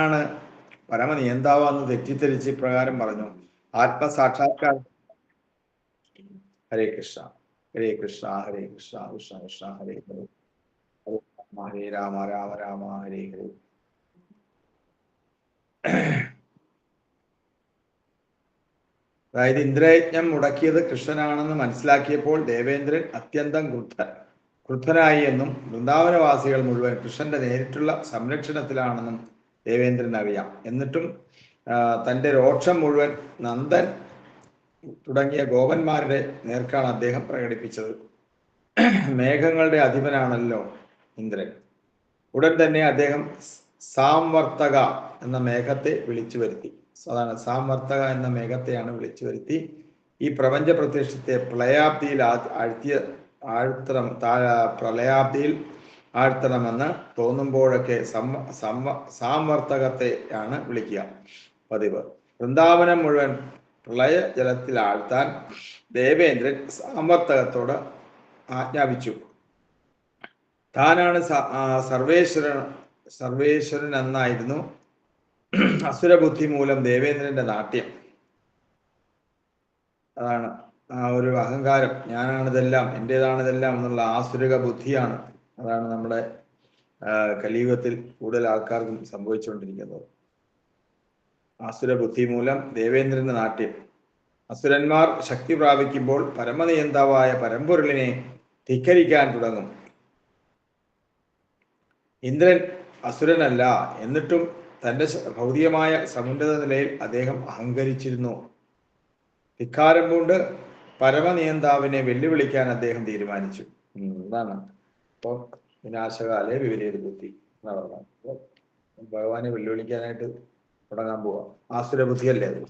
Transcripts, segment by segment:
ആണ് പരമനിയന്താവെന്ന് തെറ്റിദ്ധരിച്ച് ഇപ്രകാരം പറഞ്ഞു. ആത്മസാക്ഷാത്കാരം. ഹരേ കൃഷ്ണ ഹരേ കൃഷ്ണ ഹരേ കൃഷ്ണ കൃഷ്ണ കൃഷ്ണ ഹരേ ഹരേ ഹരേ രാമ രാമ രാമ ഹരേ ഹരേ. അതായത് ഇന്ദ്രയജ്ഞം മുടക്കിയത് കൃഷ്ണനാണെന്ന് മനസ്സിലാക്കിയപ്പോൾ ദേവേന്ദ്രൻ അത്യന്തം ക്രുദ്ധനായി എന്നും വൃന്ദാവനവാസികൾ മുഴുവൻ കൃഷ്ണന്റെ നേരിട്ടുള്ള സംരക്ഷണത്തിലാണെന്നും ദേവേന്ദ്രൻ അറിയാം. എന്നിട്ടും തൻ്റെ രോക്ഷം മുഴുവൻ നന്ദൻ തുടങ്ങിയ ഗോപന്മാരുടെ നേർക്കാണ് അദ്ദേഹം പ്രകടിപ്പിച്ചത്. മേഘങ്ങളുടെ അധിപനാണല്ലോ ഇന്ദ്രൻ. ഉടൻ തന്നെ അദ്ദേഹം സാംവർത്തക എന്ന മേഘത്തെ വിളിച്ചു വരുത്തി. അതാണ് സാംവർത്തക എന്ന മേഘത്തെയാണ് വിളിച്ചു വരുത്തി ഈ പ്രപഞ്ച പ്രത്യക്ഷത്തെ പ്രളയാബ്ദിയിൽ ആഴ്ത്തണമെന്ന് തോന്നുമ്പോഴൊക്കെ സാംവർത്തകത്തെയാണ് വിളിക്കുക പതിവ്. വൃന്ദാവനം മുഴുവൻ പ്രളയ ജലത്തിൽ ആഴ്ത്താൻ ദേവേന്ദ്രൻ സാംവർത്തകത്തോട് ആജ്ഞാപിച്ചു. താനാണ് സർവേശ്വരൻ എന്നായിരുന്നു അസുരബുദ്ധി മൂലം ദേവേന്ദ്രന്റെ നാട്യം. അതാണ് ആ ഒരു അഹങ്കാരം, ഞാനാണിതെല്ലാം, എൻ്റേതാണിതെല്ലാം എന്നുള്ള ആസുരിക ബുദ്ധിയാണ്. അതാണ് നമ്മുടെ കലിയുഗത്തിൽ കൂടുതൽ ആൾക്കാർക്കും സംഭവിച്ചുകൊണ്ടിരിക്കുന്നത്. ആസുരബുദ്ധി മൂലം ദേവേന്ദ്രന്റെ നാട്യം. അസുരന്മാർ ശക്തി പ്രാപിക്കുമ്പോൾ പരമനിയന്താവായ പരമ്പൊരുളിനെ ധിക്കരിക്കാൻ തുടങ്ങും. ഇന്ദ്രൻ അസുരനല്ല, എന്നിട്ടും തൻ്റെ ഭൗതികമായ സമുന്നത നിലയിൽ അദ്ദേഹം അഹങ്കരിച്ചിരുന്നു. ധിക്കാരം കൊണ്ട് പരമനിയന്താവിനെ വെല്ലുവിളിക്കാൻ അദ്ദേഹം തീരുമാനിച്ചു. അതാണ് ഇപ്പോൾ വിനാശകാലെ വിപരീത ബുദ്ധി എന്നാ പറഞ്ഞത്. ഭഗവാനെ വെല്ലുവിളിക്കാനായിട്ട് തുടങ്ങാൻ പോവാം. ആസുര ബുദ്ധിയല്ലേ അത്.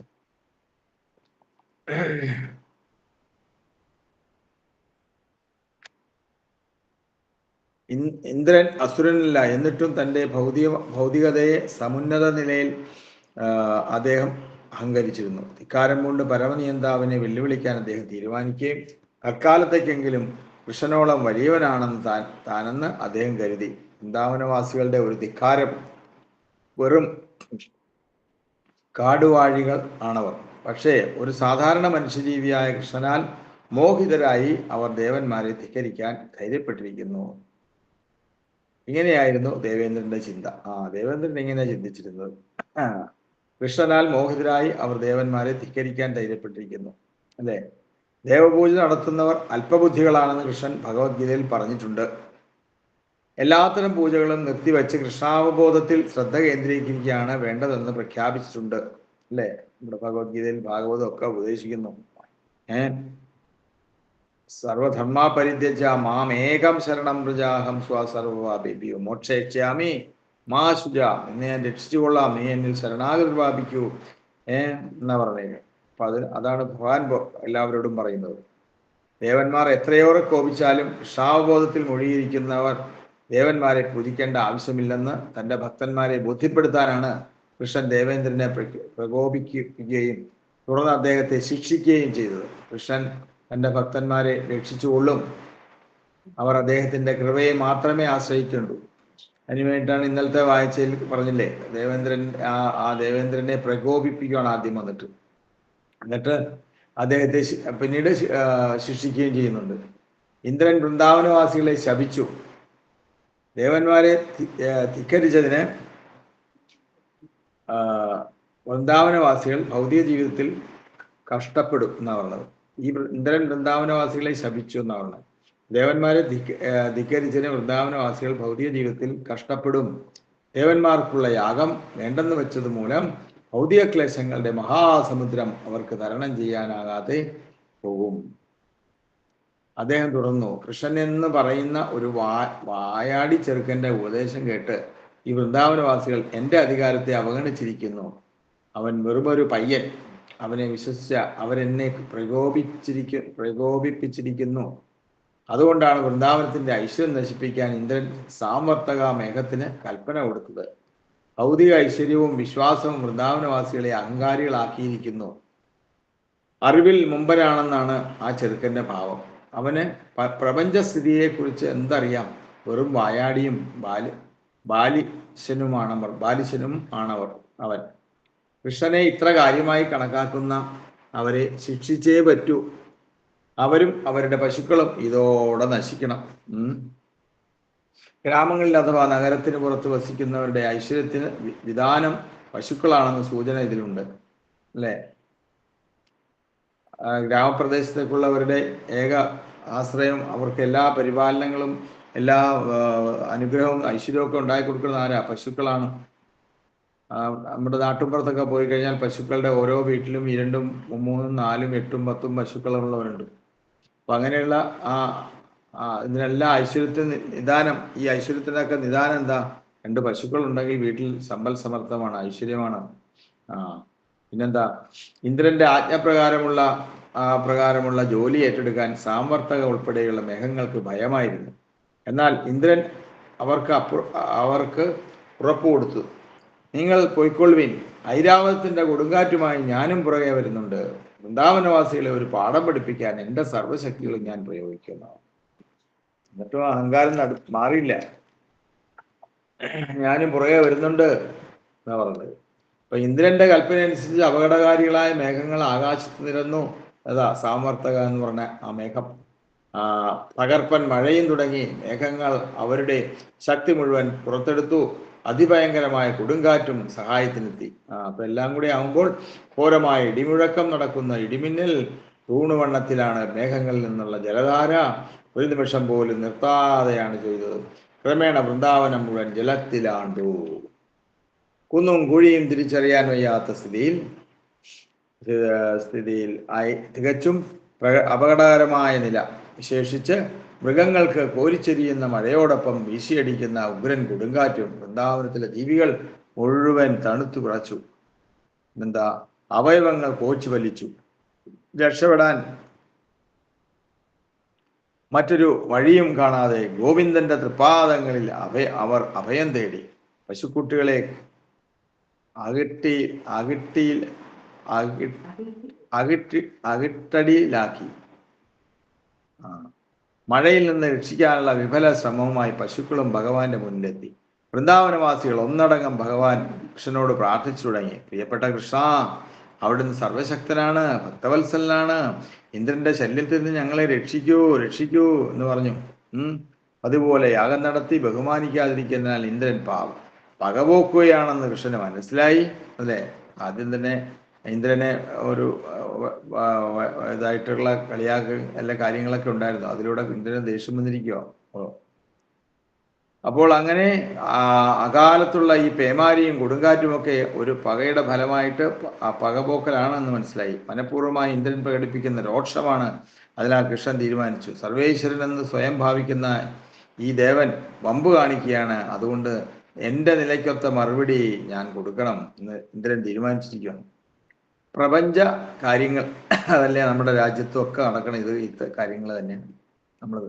ഇന്ദ്രൻ അസുരനല്ല, എന്നിട്ടും തൻ്റെ ഭൗതികതയെ സമുന്നത നിലയിൽ അദ്ദേഹം അഹങ്കരിച്ചിരുന്നു. ധിക്കാരം കൊണ്ട് പരമനിയന്താവിനെ വെല്ലുവിളിക്കാൻ അദ്ദേഹം തീരുമാനിക്കുകയും അക്കാലത്തേക്കെങ്കിലും കൃഷ്ണനോളം വലിയവനാണെന്ന് താനെന്ന് അദ്ദേഹം കരുതി. വൃന്ദാവനവാസികളുടെ ഒരു ധിക്കാരം, വെറും കാടുവാഴികൾ ആണവർ. പക്ഷേ ഒരു സാധാരണ മനുഷ്യജീവിയായ കൃഷ്ണനാൽ മോഹിതരായി അവർ ദേവന്മാരെ ധിക്കരിക്കാൻ ധൈര്യപ്പെട്ടിരിക്കുന്നു. ഇങ്ങനെയായിരുന്നു ദേവേന്ദ്രന്റെ ചിന്ത. ദേവേന്ദ്രൻ ഇങ്ങനെ ചിന്തിച്ചിരുന്നത്. കൃഷ്ണനാൽ മോഹിതരായി അവർ ദേവന്മാരെ ധിക്കരിക്കാൻ ധൈര്യപ്പെട്ടിരിക്കുന്നു, അല്ലേ? ദേവപൂജ നടത്തുന്നവർ അല്പബുദ്ധികളാണെന്ന് കൃഷ്ണൻ ഭഗവത്ഗീതയിൽ പറഞ്ഞിട്ടുണ്ട്. എല്ലാത്തരം പൂജകളും നിർത്തിവെച്ച് കൃഷ്ണാവബോധത്തിൽ ശ്രദ്ധ കേന്ദ്രീകരിക്കുകയാണ് വേണ്ടതെന്ന് പ്രഖ്യാപിച്ചിട്ടുണ്ട്, അല്ലേ? നമ്മുടെ ഭഗവത്ഗീതയിൽ ഭാഗവതം ഒക്കെ ഉപദേശിക്കുന്നു. സർവധർമ്മ പരിത്യജ്യ മാമേകം ശരണം വ്രജാഹം സ്വസർവ്വപാപേഭ്യോ മോക്ഷയിഷ്യാമി മാ ശുചാ, എന്നെ ഞാൻ രക്ഷിച്ചുകൊള്ളാം, നീ എന്നിൽ ശരണാഗതി പ്രാപിക്കൂ എന്നാ പറഞ്ഞത്. അപ്പൊ അതാണ് ഭഗവാൻ എല്ലാവരോടും പറയുന്നത്. ദേവന്മാർ എത്രയോറെ കോപിച്ചാലും കൃഷ്ണാവബോധത്തിൽ മൊഴിയിരിക്കുന്നവർ ദേവന്മാരെ പൂജിക്കേണ്ട ആവശ്യമില്ലെന്ന് തൻ്റെ ഭക്തന്മാരെ ബോധ്യപ്പെടുത്താനാണ് കൃഷ്ണൻ ദേവേന്ദ്രനെ പ്രകോപിപ്പിക്കുകയും തുടർന്ന് അദ്ദേഹത്തെ ശിക്ഷിക്കുകയും ചെയ്തത്. കൃഷ്ണൻ തൻ്റെ ഭക്തന്മാരെ രക്ഷിച്ചുകൊള്ളും, അവർ അദ്ദേഹത്തിൻ്റെ കൃപയെ മാത്രമേ ആശ്രയിക്കുള്ളൂ. അതിനുവേണ്ടിയിട്ടാണ് ഇന്നലത്തെ വായിച്ചയിൽ പറഞ്ഞില്ലേ, ദേവേന്ദ്രനെ പ്രകോപിപ്പിക്കുകയാണ് ആദ്യം വന്നിട്ട്, എന്നിട്ട് അദ്ദേഹത്തെ പിന്നീട് ശിക്ഷിക്കുകയും ചെയ്യുന്നുണ്ട്. ഇന്ദ്രൻ വൃന്ദാവനവാസികളെ ശപിച്ചു. ദേവന്മാരെ ധിക്കരിച്ചതിന് വൃന്ദാവനവാസികൾ ഭൗതിക ജീവിതത്തിൽ കഷ്ടപ്പെടും എന്നാണ് പറഞ്ഞത്. ഈ ഇന്ദ്രൻ വൃന്ദാവനവാസികളെ ശപിച്ചു എന്നാണ് പറഞ്ഞത്. ദേവന്മാരെ ധിക്കരിച്ചതിന് വൃന്ദാവനവാസികൾ ഭൗതിക ജീവിതത്തിൽ കഷ്ടപ്പെടും. ദേവന്മാർക്കുള്ള യാഗം വേണ്ടെന്ന് വെച്ചത് മൂലം ഭൗതിക ക്ലേശങ്ങളുടെ മഹാസമുദ്രം അവർക്ക് തരണം ചെയ്യാനാകാതെ പോകും. അദ്ദേഹം തുടർന്നു, കൃഷ്ണൻ എന്ന് പറയുന്ന ഒരു വായാടി ചെറുക്കൻ്റെ ഉപദേശം കേട്ട് ഈ വൃന്ദാവനവാസികൾ എൻ്റെ അധികാരത്തെ അവഗണിച്ചിരിക്കുന്നു. അവൻ വെറുമൊരു പയ്യൻ, അവനെ വിശ്വസിച്ച അവരെന്നെ പ്രകോപിപ്പിച്ചിരിക്കുന്നു. അതുകൊണ്ടാണ് വൃന്ദാവനത്തിൻ്റെ ഐശ്വര്യം നശിപ്പിക്കാൻ ഇന്ദ്രൻ സാംവർത്തക മേഘത്തിന് കൽപ്പന കൊടുത്തത്. ഭൗതിക ഐശ്വര്യവും വിശ്വാസവും വൃന്ദാവനവാസികളെ അഹങ്കാരികളാക്കിയിരിക്കുന്നു. അറിവിൽ മുമ്പനാണെന്നാണ് ആ ചെറുക്കൻ്റെ ഭാവം. അവന് പ്രപഞ്ചസ്ഥിതിയെക്കുറിച്ച് എന്തറിയാം? വെറും വായാടിയും ബാലിശനും ആണവർ അവൻ. കൃഷ്ണനെ ഇത്ര കാര്യമായി കണക്കാക്കുന്ന അവരെ ശിക്ഷിച്ചേ പറ്റൂ. അവരും അവരുടെ പശുക്കളും ഇതോടെ നശിക്കണം. ഗ്രാമങ്ങളിൽ അഥവാ നഗരത്തിന് പുറത്ത് വസിക്കുന്നവരുടെ ഐശ്വര്യത്തിന് വിധാനം പശുക്കളാണെന്ന് സൂചന ഇതിലുണ്ട്, അല്ലേ? ഗ്രാമപ്രദേശത്തേക്കുള്ളവരുടെ ഏക ആശ്രയം, അവർക്ക് എല്ലാ പരിപാലനങ്ങളും എല്ലാ അനുഗ്രഹവും ഐശ്വര്യവും ഒക്കെ ഉണ്ടാക്കി കൊടുക്കുന്ന ആരാ? പശുക്കളാണ്. നമ്മുടെ നാട്ടുമ്പുറത്തൊക്കെ പോയി കഴിഞ്ഞാൽ പശുക്കളുടെ ഓരോ വീട്ടിലും 2, 3, 4, 8, 10 പശുക്കളുള്ളവരുണ്ട്. അപ്പൊ അങ്ങനെയുള്ള ഇതിനെല്ലാം ഐശ്വര്യത്തിന് നിദാനം, ഈ ഐശ്വര്യത്തിനൊക്കെ നിദാനം എന്താ? 2 പശുക്കൾ ഉണ്ടെങ്കിൽ വീട്ടിൽ സമ്പൽ സമർത്ഥമാണ്, ഐശ്വര്യമാണ്. പിന്നെന്താ? ഇന്ദ്രന്റെ പ്രകാരമുള്ള ജോലി ഏറ്റെടുക്കാൻ സാമർത്ഥക ഉൾപ്പെടെയുള്ള മേഘങ്ങൾക്ക് ഭയമായിരുന്നു. എന്നാൽ ഇന്ദ്രൻ അവർക്ക് ഉറപ്പ് കൊടുത്തു, നിങ്ങൾ പോയിക്കൊള്ളുവിൻ, ഐരാവതത്തിന്റെ കൊടുങ്കാറ്റുമായി ഞാനും പുറകെ വരുന്നുണ്ട്. വൃന്ദാവനവാസികളെ ഒരു പാഠം പഠിപ്പിക്കാൻ എൻ്റെ സർവ്വശക്തികളും ഞാൻ പ്രയോഗിക്കുന്നു. എന്നിട്ടും അഹങ്കാരം മാറിയില്ല. ഞാനും പുറകെ വരുന്നുണ്ട് എന്നാ പറഞ്ഞത്. അപ്പൊ ഇന്ദ്രന്റെ കൽപ്പന അനുസരിച്ച് അപകടകാരികളായ മേഘങ്ങൾ ആകാശത്ത് നിരന്നു. അതാ സാമർത്ഥക എന്ന് പറഞ്ഞ ആ മേഘം. തകർപ്പൻ മഴയും തുടങ്ങി. മേഘങ്ങൾ അവരുടെ ശക്തി മുഴുവൻ പുറത്തെടുത്തു. അതിഭയങ്കരമായ കൊടുങ്കാറ്റും സഹായത്തിനെത്തി. അപ്പൊ എല്ലാം കൂടി ആകുമ്പോൾ ഘോരമായ ഇടിമുഴക്കം നടക്കുന്ന ഇടിമിന്നൽ തൂണുവണ്ണത്തിലാണ്. മേഘങ്ങളിൽ നിന്നുള്ള ജലധാര ഒരു നിമിഷം പോലും നിർത്താതെയാണ് ചെയ്തത്. ക്രമേണ വൃന്ദാവനം മുഴുവൻ ജലത്തിലാണ്ടു. കുന്നും കുഴിയും തിരിച്ചറിയാൻ വയ്യാത്ത സ്ഥിതിയിൽ ആയി. തികച്ചും അപകടകരമായ നില. വിശേഷിച്ച് മൃഗങ്ങൾക്ക് കോരിച്ചെരിയുന്ന മഴയോടൊപ്പം വീശിയടിക്കുന്ന ഉഗ്രൻ കൊടുങ്കാറ്റും വൃന്ദാവനത്തിലെ ജീവികൾ മുഴുവൻ തണുത്തു വിറച്ചു. എന്താ? അവയവങ്ങൾ കോച്ചു വലിച്ചു. രക്ഷപ്പെടാൻ മറ്റൊരു വഴിയും കാണാതെ ഗോവിന്ദന്റെ തൃപ്പാദങ്ങളിൽ അവർ അഭയം തേടി. പശുക്കുട്ടികളെ അകിട്ടടിയിലാക്കി. മഴയിൽ നിന്ന് രക്ഷിക്കാനുള്ള വിഫല ശ്രമവുമായി പശുക്കളും ഭഗവാന്റെ മുന്നിലെത്തി. വൃന്ദാവനവാസികൾ ഒന്നടങ്കം ഭഗവാൻ കൃഷ്ണനോട് പ്രാർത്ഥിച്ചു തുടങ്ങി. പ്രിയപ്പെട്ട കൃഷ്ണ, അവിടുന്ന് സർവശക്തനാണ്, ഭക്തവത്സലനാണ്. ഇന്ദ്രന്റെ ശല്യത്തിൽ നിന്ന് ഞങ്ങളെ രക്ഷിക്കൂ എന്ന് പറഞ്ഞു. അതുപോലെ യാഗം നടത്തി ബഹുമാനിക്കാതിരിക്കുന്നതിനാൽ ഇന്ദ്രൻ പകപോക്കുകയാണെന്ന് കൃഷ്ണന് മനസ്സിലായി. അല്ലേ? ആദ്യം തന്നെ ഇന്ദ്രനെ ഒരു ഇതായിട്ടുള്ള എല്ലാ കാര്യങ്ങളൊക്കെ ഉണ്ടായിരുന്നു. അതിലൂടെ ഇന്ദ്രന് ദേഷ്യം വന്നിരിക്കുവോ? അപ്പോൾ അങ്ങനെ അകാലത്തുള്ള ഈ പേമാരിയും കൊടുങ്കാറ്റുമൊക്കെ ഒരു പകയുടെ ഫലമായിട്ട് പകപോക്കലാണെന്ന് മനസ്സിലായി. മനഃപൂർവ്വമായി ഇന്ദ്രൻ പ്രകടിപ്പിക്കുന്ന രോക്ഷമാണ്. അതിനാൽ കൃഷ്ണൻ തീരുമാനിച്ചു, സർവേശ്വരൻ എന്ന് സ്വയം ഭാവിക്കുന്ന ഈ ദേവൻ വമ്പ് കാണിക്കുകയാണ്. അതുകൊണ്ട് എൻ്റെ നിലയ്ക്കൊത്ത മറുപടി ഞാൻ കൊടുക്കണം എന്ന് ഇന്ദ്രൻ തീരുമാനിച്ചിരിക്കുകയാണ്. പ്രപഞ്ച കാര്യങ്ങൾ അതല്ലേ നമ്മുടെ രാജ്യത്തൊക്കെ നടക്കണം. ഇത് കാര്യങ്ങൾ തന്നെയാണ്. നമ്മൾ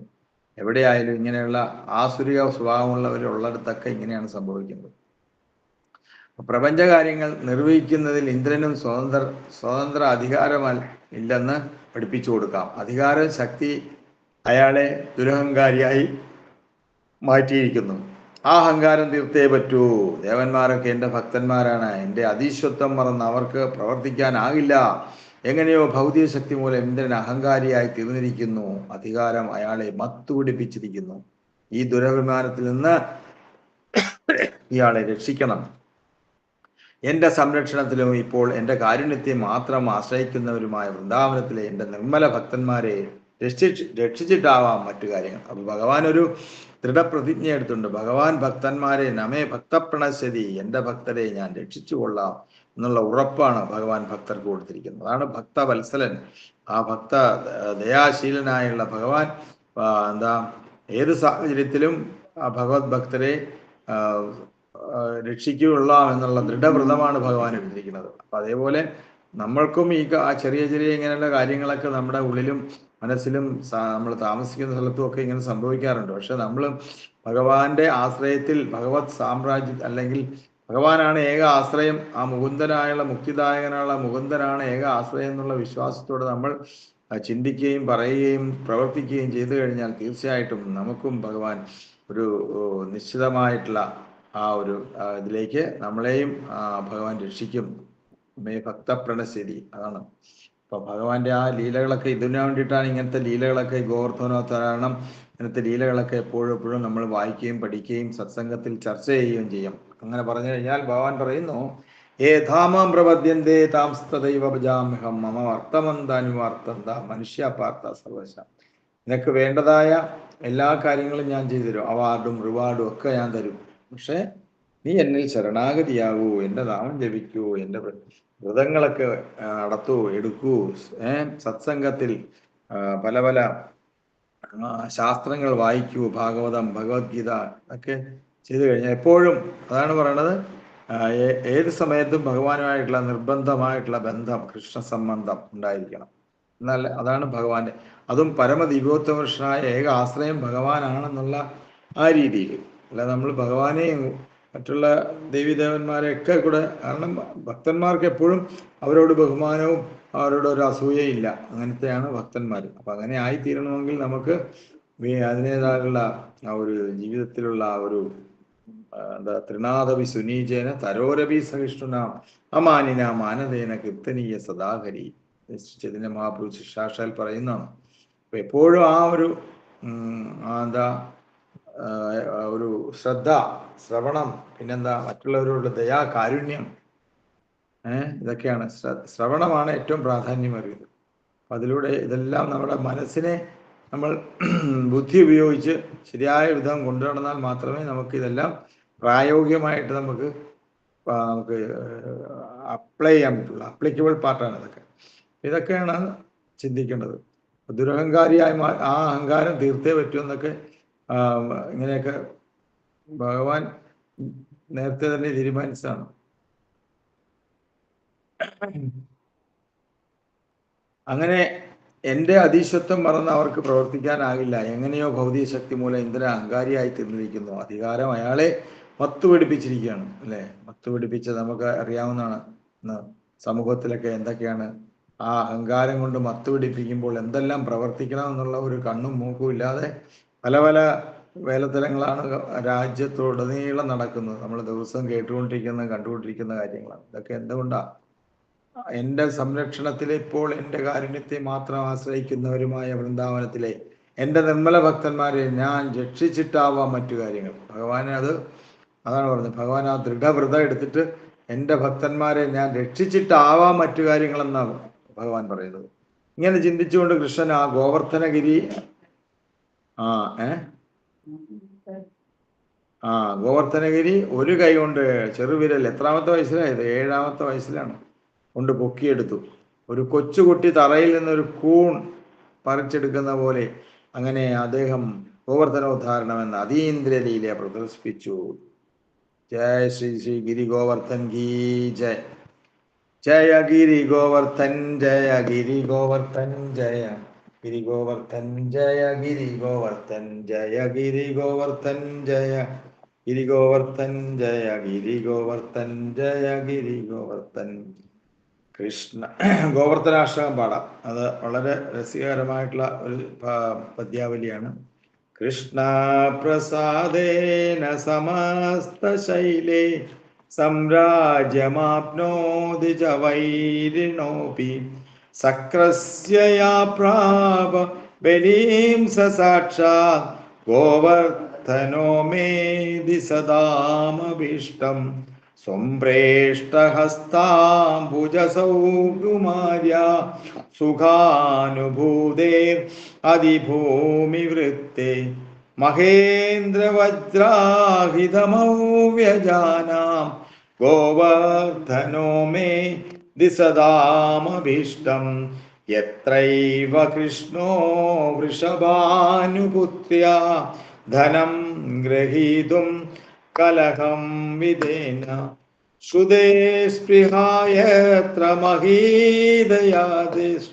എവിടെയായാലും ഇങ്ങനെയുള്ള ആസുരിക സ്വഭാവമുള്ളവരുള്ളിടത്തൊക്കെ ഇങ്ങനെയാണ് സംഭവിക്കുന്നത്. പ്രപഞ്ച കാര്യങ്ങൾ നിർവഹിക്കുന്നതിൽ ഇന്ദ്രനും സ്വതന്ത്ര അധികാരമില്ലെന്ന് പഠിപ്പിച്ചു കൊടുക്കാം. അധികാര ശക്തി അയാളെ ദുരഹങ്കാരിയായി മാറ്റിയിരിക്കുന്നു. ആ അഹങ്കാരം തീർത്തേ പറ്റൂ. ദേവന്മാരൊക്കെ എൻ്റെ ഭക്തന്മാരാണ്. എൻ്റെ അതീശ്വത്വം മറന്ന് അവർക്ക് പ്രവർത്തിക്കാനാകില്ല. എങ്ങനെയോ ഭൗതിക ശക്തി മൂലം ഇന്ദ്രൻ അഹങ്കാരിയായി തീർന്നിരിക്കുന്നു. അധികാരം അയാളെ മത്തുപിടിപ്പിച്ചിരിക്കുന്നു. ഈ ദുരഭിമാനത്തിൽ നിന്ന് ഇയാളെ രക്ഷിക്കണം. എൻ്റെ സംരക്ഷണത്തിലും ഇപ്പോൾ എൻ്റെ കാരുണ്യത്തെ മാത്രം ആശ്രയിക്കുന്നവരുമായ വൃന്ദാവനത്തിലെ എൻ്റെ നിർമ്മല ഭക്തന്മാരെ രക്ഷിച്ചിട്ടാവാം മറ്റു കാര്യങ്ങൾ. അപ്പൊ ഭഗവാൻ ഒരു ദൃഢപ്രതിജ്ഞ എടുത്തുണ്ട്. ഭഗവാൻ ഭക്തന്മാരെ നമേ ഭക്തപ്രണശ്യതി, എൻ്റെ ഭക്തരെ ഞാൻ രക്ഷിച്ചു കൊള്ളാം എന്നുള്ള ഉറപ്പാണ് ഭഗവാൻ ഭക്തർക്ക് കൊടുത്തിരിക്കുന്നത്. അതാണ് ഭക്തവത്സലൻ. ആ ദയാശീലനായുള്ള ഭഗവാൻ ഏത് സാഹചര്യത്തിലും ഭഗവത് ഭക്തരെ രക്ഷിക്കുകയുള്ളാം എന്നുള്ള ദൃഢവ്രതമാണ് ഭഗവാൻ എടുത്തിരിക്കുന്നത്. അപ്പൊ അതേപോലെ നമ്മൾക്കും ഈ ചെറിയ ഇങ്ങനെയുള്ള കാര്യങ്ങളൊക്കെ നമ്മുടെ ഉള്ളിലും മനസ്സിലും നമ്മൾ താമസിക്കുന്ന സ്ഥലത്തും ഒക്കെ ഇങ്ങനെ സംഭവിക്കാറുണ്ട്. പക്ഷെ നമ്മൾ ഭഗവാന്റെ ആശ്രയത്തിൽ, ഭഗവത് സാമ്രാജ്യം അല്ലെങ്കിൽ ഭഗവാനാണ് ഏക ആശ്രയം, ആ മുകുന്ദനായുള്ള മുക്തിദായകനായുള്ള മുകുന്ദനാണ് ഏക ആശ്രയം എന്നുള്ള വിശ്വാസത്തോടെ നമ്മൾ ചിന്തിക്കുകയും പറയുകയും പ്രവർത്തിക്കുകയും ചെയ്തു കഴിഞ്ഞാൽ തീർച്ചയായിട്ടും നമുക്കും ഭഗവാൻ ഒരു നിശ്ചിതമായിട്ടുള്ള ആ ഒരു ഇതിലേക്ക് നമ്മളെയും ഭഗവാൻ രക്ഷിക്കും. മേ ഭക്തപ്രണസ്ഥിതി അതാണ്. അപ്പൊ ഭഗവാന്റെ ആ ലീലകളൊക്കെ ഇതിനു വേണ്ടിയിട്ടാണ് ഇങ്ങനത്തെ ലീലകളൊക്കെ ഗോവർദ്ധനോത്തരണം ഇങ്ങനത്തെ ലീലകളൊക്കെ എപ്പോഴും നമ്മൾ വായിക്കുകയും പഠിക്കുകയും സത്സംഗത്തിൽ ചർച്ച ചെയ്യുകയും ചെയ്യും. അങ്ങനെ പറഞ്ഞു കഴിഞ്ഞാൽ ഭഗവാൻ പറയുന്നു, ഏ ധാമാം പ്രപദ്യന്തേ താംസ്തദൈവ ഭജാമ്യഹം മമ വർത്തമന്താനുവാർത്തന്ത മനുഷ്യ പാർത്ത സർവശ. നിനക്ക് വേണ്ടതായ എല്ലാ കാര്യങ്ങളും ഞാൻ ചെയ്തു തരും, അവാർഡും റിവാർഡും ഒക്കെ ഞാൻ തരും. പക്ഷെ നീ എന്നിൽ ശരണാഗതിയാകൂ, എൻ്റെ നാമം ജപിക്കൂ, എൻ്റെ വ്രതങ്ങളൊക്കെ നടത്തൂ, എടുക്കൂ, സത്സംഗത്തിൽ പല പല ശാസ്ത്രങ്ങൾ വായിക്കൂ, ഭാഗവതം ഭഗവത്ഗീത ഒക്കെ ചെയ്തു കഴിഞ്ഞാൽ എപ്പോഴും അതാണ് പറയണത്, ഏത് സമയത്തും ഭഗവാനുമായിട്ടുള്ള നിർബന്ധമായിട്ടുള്ള ബന്ധം, കൃഷ്ണ സംബന്ധം ഉണ്ടായിരിക്കണം. എന്നാൽ അതാണ് ഭഗവാന്റെ, അതും പരമദിവ്യോത്തമകൃഷ്ണനായ ഏക ആശ്രയം ഭഗവാനാണെന്നുള്ള ആ രീതിയിൽ. അല്ല നമ്മൾ ഭഗവാനെയും മറ്റുള്ള ദേവീദേവന്മാരെയൊക്കെ കൂടെ, കാരണം ഭക്തന്മാർക്ക് എപ്പോഴും അവരോട് ബഹുമാനവും അവരോട് ഒരു അസൂയയില്ല, അങ്ങനത്തെയാണ് ഭക്തന്മാർ. അപ്പം അങ്ങനെ ആയിത്തീരണമെങ്കിൽ നമുക്ക് അതിനേതായുള്ള ആ ഒരു ജീവിതത്തിലുള്ള ആ ഒരു എന്താ, ത്രിനാഥവി സുനീജേന തരോരവി സഹിഷ്ണുനാം അമാനിന മാനദേന കീർത്തനീയ സദാഹരി ചൈതന്യ മഹാപ്രഭു ശിക്ഷാഷാൽ പറയുന്നതാണ്. അപ്പൊ എപ്പോഴും ആ ഒരു എന്താ ഒരു ശ്രദ്ധ, ശ്രവണം, പിന്നെന്താ മറ്റുള്ളവരോട് ദയാ, കാരുണ്യം, ഇതൊക്കെയാണ്. ശ്രവണമാണ് ഏറ്റവും പ്രാധാന്യമേറിയത്. അതിലൂടെ ഇതെല്ലാം നമ്മുടെ മനസ്സിനെ നമ്മൾ ബുദ്ധി ഉപയോഗിച്ച് ശരിയായ വിധം കൊണ്ടുനടന്നാൽ മാത്രമേ നമുക്ക് ഇതെല്ലാം പ്രായോഗികമായിട്ട് നമുക്ക് അപ്ലൈ ചെയ്യാൻ പറ്റുള്ളൂ. അപ്ലിക്കബിൾ പാർട്ടാണ് ഇതൊക്കെ. ഇതൊക്കെയാണ് ചിന്തിക്കേണ്ടത്. ദുരഹങ്കാരിയായി ആ അഹങ്കാരം തീർത്തേ പറ്റുമെന്നൊക്കെ ഇങ്ങനെയൊക്കെ ഭഗവാൻ നേരത്തെ തന്നെ തീരുമാനിച്ചതാണ്. അങ്ങനെ എൻ്റെ അതീശത്വം മറന്ന് അവർക്ക് പ്രവർത്തിക്കാനാകില്ല. എങ്ങനെയോ ഭൗതിക ശക്തി മൂലം ഇന്ദ്രൻ അഹങ്കാരിയായി തീർന്നിരിക്കുന്നു. അധികാരം അയാളെ മത്തുപിടിപ്പിച്ചിരിക്കുകയാണ്, അല്ലെ? മത്തുപിടിപ്പിച്ച് നമുക്ക് അറിയാവുന്നതാണ് സമൂഹത്തിലൊക്കെ എന്തൊക്കെയാണ് ആ അഹങ്കാരം കൊണ്ട് മത്തുപിടിപ്പിക്കുമ്പോൾ എന്തെല്ലാം പ്രവർത്തിക്കണം എന്നുള്ള ഒരു കണ്ണും മൂക്കും ഇല്ലാതെ പല പല വേലത്തരങ്ങളാണ് രാജ്യത്തുടനീളം നടക്കുന്നത്. നമ്മൾ ദിവസം കണ്ടുകൊണ്ടിരിക്കുന്ന കാര്യങ്ങളാണ് ഇതൊക്കെ. എന്തുകൊണ്ടാണ്? എൻ്റെ സംരക്ഷണത്തിൽ ഇപ്പോൾ എൻ്റെ കാരുണ്യത്തെ മാത്രം ആശ്രയിക്കുന്നവരുമായ വൃന്ദാവനത്തിലെ എൻ്റെ നിർമ്മല ഭക്തന്മാരെ ഞാൻ രക്ഷിച്ചിട്ടാവാം മറ്റു കാര്യങ്ങൾ. ഭഗവാൻ അതാണ് പറഞ്ഞത്. ഭഗവാൻ ആ ദൃഢവ്രതം എടുത്തിട്ട് എൻ്റെ ഭക്തന്മാരെ ഞാൻ രക്ഷിച്ചിട്ടാവാം മറ്റു കാര്യങ്ങളെന്നാണ് ഭഗവാൻ പറയുന്നത്. ഇങ്ങനെ ചിന്തിച്ചുകൊണ്ട് കൃഷ്ണൻ ആ ഗോവർദ്ധനഗിരി ഗോവർദ്ധനഗിരി ഒരു കൈ കൊണ്ട്, ചെറുവിരൽ, എത്രാമത്തെ വയസ്സിലായത്? 7ാമത്തെ വയസ്സിലാണ് കൊണ്ട് പൊക്കിയെടുത്തു. ഒരു കൊച്ചുകുട്ടി തറയിൽ നിന്നൊരു കൂൺ പറിച്ചെടുക്കുന്ന പോലെ അങ്ങനെ അദ്ദേഹം ഗോവർദ്ധനോദ്ധാരണം എന്ന അതീന്ദ്രലീല പ്രദർശിപ്പിച്ചു. ജയ ശ്രീ ശ്രീ ഗിരി ഗോവർദ്ധൻ ഗീ ജയ. ജയ ഗിരി ഗോവർദ്ധൻ, ജയ ഗിരി ഗോവർദ്ധൻ, ജയ ഗിരി ഗോവർദ്ധൻ, ജയ ഗിരി ഗോവർദ്ധൻ, ജയ ഗിരി ഗോവർദ്ധൻ, ജയ ഗിരി ഗോവർദ്ധൻ, ജയ ഗിരി ഗോവർദ്ധൻ, ജയ ഗിരി ഗോവർദ്ധൻ. കൃഷ്ണ ഗോവർദ്ധനാഷ്ടകം പാടാം. അത് വളരെ രസകരമായിട്ടുള്ള ഒരു പദ്യാവലിയാണ്. കൃഷ്ണ പ്രസാദേന സമസ്തശൈലേ സാമ്രാജ്യമാപ്നോതി ച വൈരിണോപി സക്രസ്യയാ പ്രാപ ബലീം സാക്ഷാത് ഗോവർദ്ധനോ മേദി സദാമഭീഷ്ടം സ്വംപ്രേഷ്ടഹസ്താംബുജസൗകുമാര്യ സുഖാനുഭൂതേ അതിഭൂമിവൃത്തെ മഹേന്ദ്രവജ്രാഹിതമൗവ്യജാനാം ഗോവർദ്ധനോ മേ ദിസദാമഭീഷ്ടം യത്രൈവ കൃഷ്ണോ വൃഷഭാനുപുത്ര്യ ധനം ഗ്രഹീതും കലഹം വിധേന ശ്രുതേ സ്പൃഹായത്ര മഹീദയാദിഷ്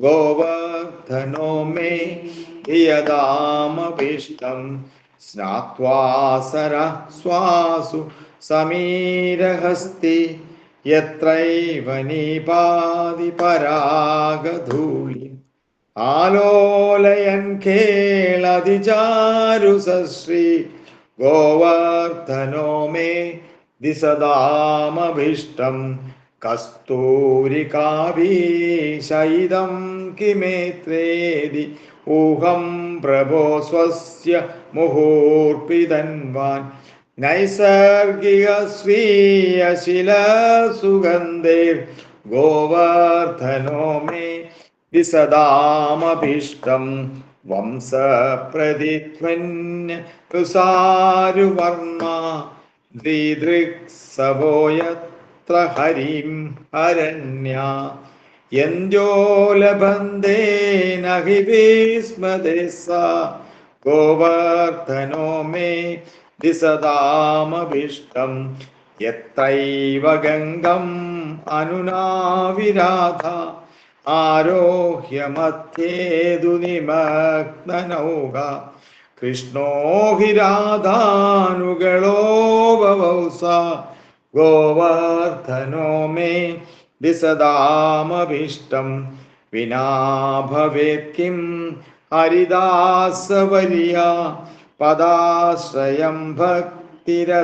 ഗോവർദ്ധനോ മേ യദാമഭീഷ്ടം സ്നാത്വാ സരസ്വാസു സമീരഹസ്തി യത്രൈവ നീപാതി പരാഗധൂളി ആലോലയൻ കേളതിചാരു സശ്രീ ഗോവർദ്ധനോ മേ ദിസദാമഭീഷ്ടം കസ്തൂരികാഭീശയിതം കിമേത്രേതി ഊഹം പ്രഭോ സ്വസ്യ മുഹൂർപ്പിതൻവാൻ നൈസർഗിക സ്വീയശിലസുഗന്ധൈർ ഗോവർദ്ധനോ മേ ദിസദാമഭീഷ്ടം വംസപ്രതിധ്വന്യ തുസാരുവർണ്ണ ദീദൃക്സവോയത്ര ഹരിം ഹരണ്യ യന്ത്യോലബന്ധേന ഹി വിസ്മദേ സ ഗോവർദ്ധനോ മേ ദിസദാമഭീഷ്ടം യത്രൈവ ഗംഗം അനുനാവിരാധ ആരോഹ്യ മധ്യേതു നിമഗ്നനൗക കൃഷ്ണോ ഹി രാധാനുകളോ വവൗസ ഗോവർദ്ധനോ മേ ദിസദാമഭീഷ്ടം വിനാ ഭവേത് കിം ഹരിദാസവര്യ പദാശ്രയം ഭക്തിരഥശ്രയാമി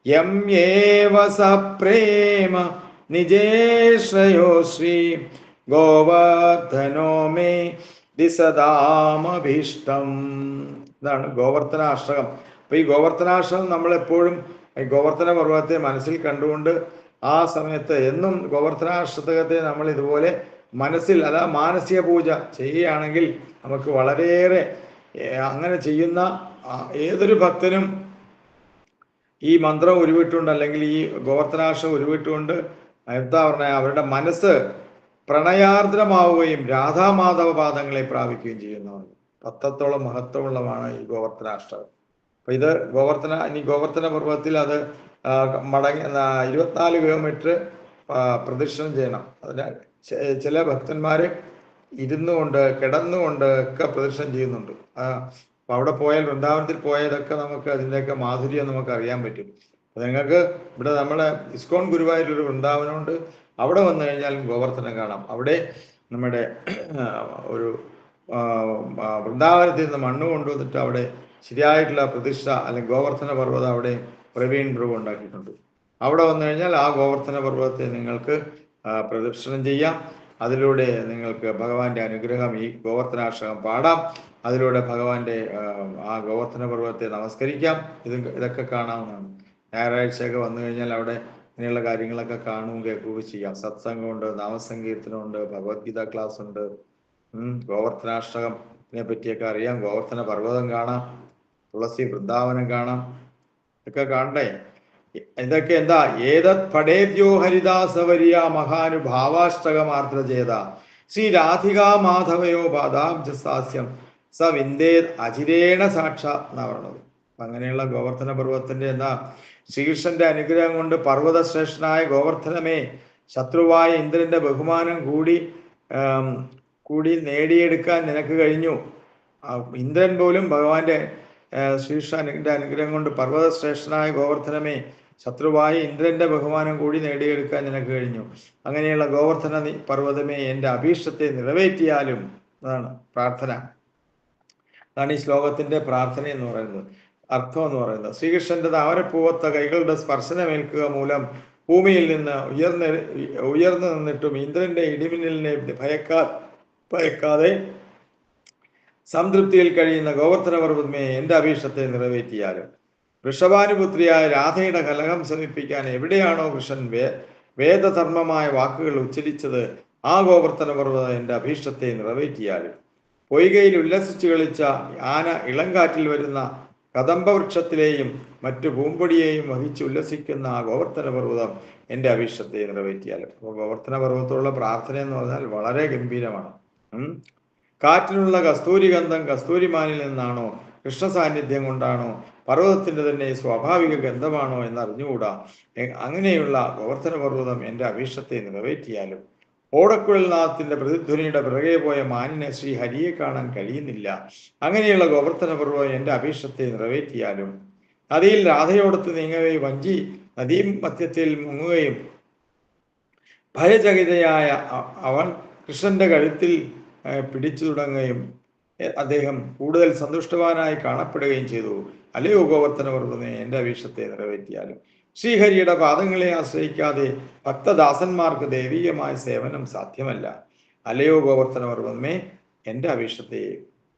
യം യേവ സപ്രേമ നിജേശ്രയോ ശ്രീ ഗോവർദ്ധനോ മേ ദിസദാമഭീഷ്ടം. ഇതാണ് ഗോവർദ്ധനാഷ്ടകം. അപ്പൊ ഈ ഗോവർദ്ധനാഷ്ടകം നമ്മളെപ്പോഴും ഈ ഗോവർദ്ധന പർവ്വതത്തെ മനസ്സിൽ കണ്ടുകൊണ്ട് ആ സമയത്ത് എന്നും ഗോവർദ്ധനാഷ്ടകത്തെ നമ്മൾ ഇതുപോലെ മനസ്സിൽ മാനസിക പൂജ ചെയ്യുകയാണെങ്കിൽ നമുക്ക് വളരെയേറെ അങ്ങനെ ചെയ്യുന്ന ഏതൊരു ഭക്തനും ഈ മന്ത്രം ഉരുവിട്ടുകൊണ്ട് അല്ലെങ്കിൽ ഈ ഗോവർദ്ധനാഷ്ടകം ഉരുവിട്ടുകൊണ്ട് എന്താ പറഞ്ഞ അവരുടെ മനസ്സ് പ്രണയാർദ്രമാവുകയും രാധാമാധവ പാദങ്ങളെ പ്രാപിക്കുകയും ചെയ്യുന്നതാണ്. അത്രത്തോളം മഹത്വമുള്ളതാണ് ഈ ഗോവർദ്ധനാഷ്ടകം. അപ്പൊ ഇത് ഗോവർദ്ധന പർവ്വതത്തിൽ അത് മടങ്ങി 24 കിലോമീറ്റർ പ്രദക്ഷിണം ചെയ്യണം. അതിന് ചില ഭക്തന്മാര് ഇരുന്നുകൊണ്ട് കിടന്നുകൊണ്ട് ഒക്കെ പ്രദക്ഷിണം ചെയ്യുന്നുണ്ട്. അപ്പൊ അവിടെ പോയാൽ വൃന്ദാവനത്തിൽ പോയതൊക്കെ നമുക്ക് അതിൻ്റെയൊക്കെ മാധുര്യം നമുക്ക് അറിയാൻ പറ്റും. അപ്പൊ നിങ്ങൾക്ക് ഇവിടെ നമ്മളെ ഇസ്കോൺ ഗുരുവായൂരൊരു വൃന്ദാവനമുണ്ട്. അവിടെ വന്നു കഴിഞ്ഞാൽ ഗോവർദ്ധനം കാണാം. അവിടെ നമ്മുടെ ഒരു വൃന്ദാവനത്തിൽ നിന്ന് മണ്ണ് കൊണ്ടുവന്നിട്ട് അവിടെ ശരിയായിട്ടുള്ള പ്രതിഷ്ഠ അല്ലെങ്കിൽ ഗോവർദ്ധന പർവ്വതം അവിടെ പ്രവീൺ പ്രഭു ഉണ്ടാക്കിയിട്ടുണ്ട്. അവിടെ വന്നു കഴിഞ്ഞാൽ ആ ഗോവർദ്ധന പർവ്വതത്തെ നിങ്ങൾക്ക് പ്രദക്ഷിണം ചെയ്യാം. അതിലൂടെ നിങ്ങൾക്ക് ഭഗവാന്റെ അനുഗ്രഹം ഈ ഗോവർദ്ധനാഷ്ടകം പാടാം. അതിലൂടെ ഭഗവാന്റെ ആ ഗോവർദ്ധന പർവ്വതത്തെ നമസ്കരിക്കാം. ഇതൊക്കെ കാണാവുന്നതാണ്. ഞായറാഴ്ചയൊക്കെ വന്നു കഴിഞ്ഞാൽ അവിടെ ഇങ്ങനെയുള്ള കാര്യങ്ങളൊക്കെ കാണുകയും കേൾക്കുകയും ചെയ്യാം. സത്സംഗമുണ്ട്, നാമസങ്കീർത്തനമുണ്ട്, ഭഗവത്ഗീത ക്ലാസ് ഉണ്ട്, ഗോവർദ്ധനാഷ്ടകത്തിനെ പറ്റിയൊക്കെ അറിയാം. ഗോവർദ്ധന പർവ്വതം കാണാം, തുളസി വൃന്ദാവനം കാണാം. ഇതൊക്കെ കാണണ്ടേ? ഇതൊക്കെ എന്താ? ഏതത് പടേദ്യോ ഹരിദാസവര്യ മഹാനുഭാവാഷ്ടകമാർദ്രജേത ശ്രീ രാധികാ മാധവയോ പാദാബ്ജസാസ്യം സ വിന്ദേത് അചിരേണ സാക്ഷാത് എന്നാ പറഞ്ഞത്. അങ്ങനെയുള്ള ഗോവർദ്ധന പർവ്വതത്തിന്റെ എന്താ? ശ്രീകൃഷ്ണന്റെ അനുഗ്രഹം കൊണ്ട് പർവ്വതശ്രേഷ്ഠനായ ഗോവർദ്ധനമേ, ശത്രുവായ ഇന്ദ്രന്റെ ബഹുമാനം കൂടി നേടിയെടുക്കാൻ നിനക്ക് കഴിഞ്ഞു. ഇന്ദ്രൻ പോലും ഭഗവാന്റെ ശ്രീകൃഷ്ണന്റെ അനുഗ്രഹം കൊണ്ട് പർവ്വതശ്രേഷ്ഠനായ ഗോവർദ്ധനമേ, ശത്രുവായ ഇന്ദ്രന്റെ ബഹുമാനം കൂടി നേടിയെടുക്കാൻ നിനക്ക് കഴിഞ്ഞു. അങ്ങനെയുള്ള ഗോവർദ്ധന പർവ്വതമേ, എൻ്റെ അഭീഷ്ടത്തെ നിറവേറ്റിയാലും. അതാണ് പ്രാർത്ഥന. അതാണ് ഈ ശ്ലോകത്തിന്റെ പ്രാർത്ഥന എന്ന് പറയുന്നത്, അർത്ഥം എന്ന് പറയുന്നത്. ശ്രീകൃഷ്ണന്റെ താമരപ്പൂവത്ത കൈകളുടെ സ്പർശനമേൽക്കുക മൂലം ഭൂമിയിൽ നിന്ന് ഉയർന്നു നിന്നിട്ടും ഇന്ദ്രന്റെ ഇടിമിന്നലിനെ ഭയക്കാതെ സംതൃപ്തിയിൽ കഴിയുന്ന ഗോവർദ്ധന പർവ്വതമേ, എൻ്റെ അഭീഷ്ടത്തെ നിറവേറ്റിയാലും. വൃഷഭാനുപുത്രിയായ രാധയുടെ കലഹം ശമിപ്പിക്കാൻ എവിടെയാണോ കൃഷ്ണൻ വേദധർമ്മമായ വാക്കുകൾ ഉച്ചരിച്ചത്, ആ ഗോവർദ്ധന പർവ്വതം എൻ്റെ അഭീഷ്ടത്തെ നിറവേറ്റിയാലും. പൊയ്കയിൽ ഉല്ലസിച്ചു കളിച്ച ആന ഇളങ്കാറ്റിൽ വരുന്ന കദംബവൃക്ഷത്തിലെയും മറ്റു പൂമ്പൊടിയെയും വഹിച്ച് ഉല്ലസിക്കുന്ന ആ ഗോവർദ്ധന പർവ്വതം എൻ്റെ അഭീഷ്ടത്തെ നിറവേറ്റിയാലും. അപ്പോൾ ഗോവർദ്ധന പർവ്വതത്തോടുള്ള പ്രാർത്ഥന എന്ന് പറഞ്ഞാൽ വളരെ ഗംഭീരമാണ്. കാറ്റിനുള്ള കസ്തൂരി ഗന്ധം കസ്തൂരിമാനിൽ നിന്നാണോ, കൃഷ്ണ സാന്നിധ്യം കൊണ്ടാണോ, പർവ്വതത്തിന്റെ തന്നെ സ്വാഭാവിക ഗന്ധമാണോ എന്നറിഞ്ഞുകൂടാ. അങ്ങനെയുള്ള ഗോവർദ്ധന പർവ്വതം എൻ്റെ അഭീഷ്ടത്തെ നിറവേറ്റിയാലും. ഓടക്കുഴൽനാഥത്തിന്റെ പ്രതിധ്വനിയുടെ പിറകെ പോയ മാനിനെ ശ്രീ ഹരിയെ കാണാൻ കഴിയുന്നില്ല. അങ്ങനെയുള്ള ഗോവർദ്ധന പർവ്വതം എൻ്റെ അഭീഷ്ടത്തെ നിറവേറ്റിയാലും. നദിയിൽ രാധയോടത്ത് നീങ്ങവേ വഞ്ചി നദീ മധ്യത്തിൽ മുങ്ങുകയും ഭയചകിതയായ അവൻ കൃഷ്ണന്റെ കഴുത്തിൽ പിടിച്ചു തുടങ്ങുകയും അദ്ദേഹം കൂടുതൽ സന്തുഷ്ടവാനായി കാണപ്പെടുകയും ചെയ്തു. അല്ലയോ ഗോവർദ്ധന പർവ്വതമേ, എൻ്റെ അഭീഷ്ടത്തെ നിറവേറ്റിയാലും. ശ്രീഹരിയുടെ പാദങ്ങളെ ആശ്രയിക്കാതെ ഭക്തദാസന്മാർക്ക് ദൈവീയമായ സേവനം സാധ്യമല്ല. അല്ലയോ ഗോവർദ്ധന പർവ്വതമേ, എൻ്റെ അഭീഷ്ടത്തെ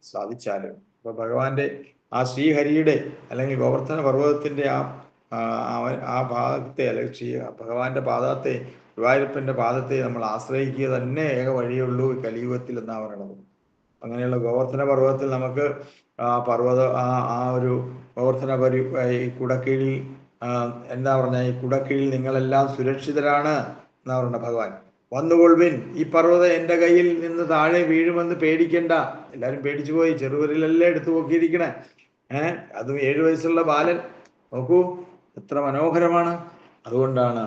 സാധിച്ചാലും. അപ്പൊ ഭഗവാന്റെ ആ ശ്രീഹരിയുടെ അല്ലെങ്കിൽ ഗോവർദ്ധന പർവ്വതത്തിന്റെ ആ ഭാഗത്തെ അല്ലെങ്കിൽ ഭഗവാന്റെ പാദത്തെ, ഗുരുവായൂരപ്പന്റെ പാദത്തെ നമ്മൾ ആശ്രയിക്കുക തന്നെ ഏക വഴിയുള്ളൂ കലിയുഗത്തിൽ എന്നാ പറയണത്. അങ്ങനെയുള്ള ഗോവർദ്ധന പർവ്വതത്തിൽ നമുക്ക് ആ ഒരു ഗോവർദ്ധന ഈ കുടക്കീഴിൽ എന്താ പറഞ്ഞ, ഈ കുടക്കീഴിൽ നിങ്ങളെല്ലാം സുരക്ഷിതരാണ് എന്നാ പറഞ്ഞ ഭഗവാൻ. വന്നുകൊള്ളുവിൻ, ഈ പർവ്വതം എൻ്റെ കയ്യിൽ നിന്ന് താഴെ വീഴുമെന്ന് പേടിക്കണ്ട. എല്ലാരും പേടിച്ചു പോയി, ചെറുവിരലല്ലേ എടുത്തു നോക്കിയിരിക്കണേ. അതും 7 വയസ്സുള്ള ബാലൻ. നോക്കൂ എത്ര മനോഹരമാണ്. അതുകൊണ്ടാണ്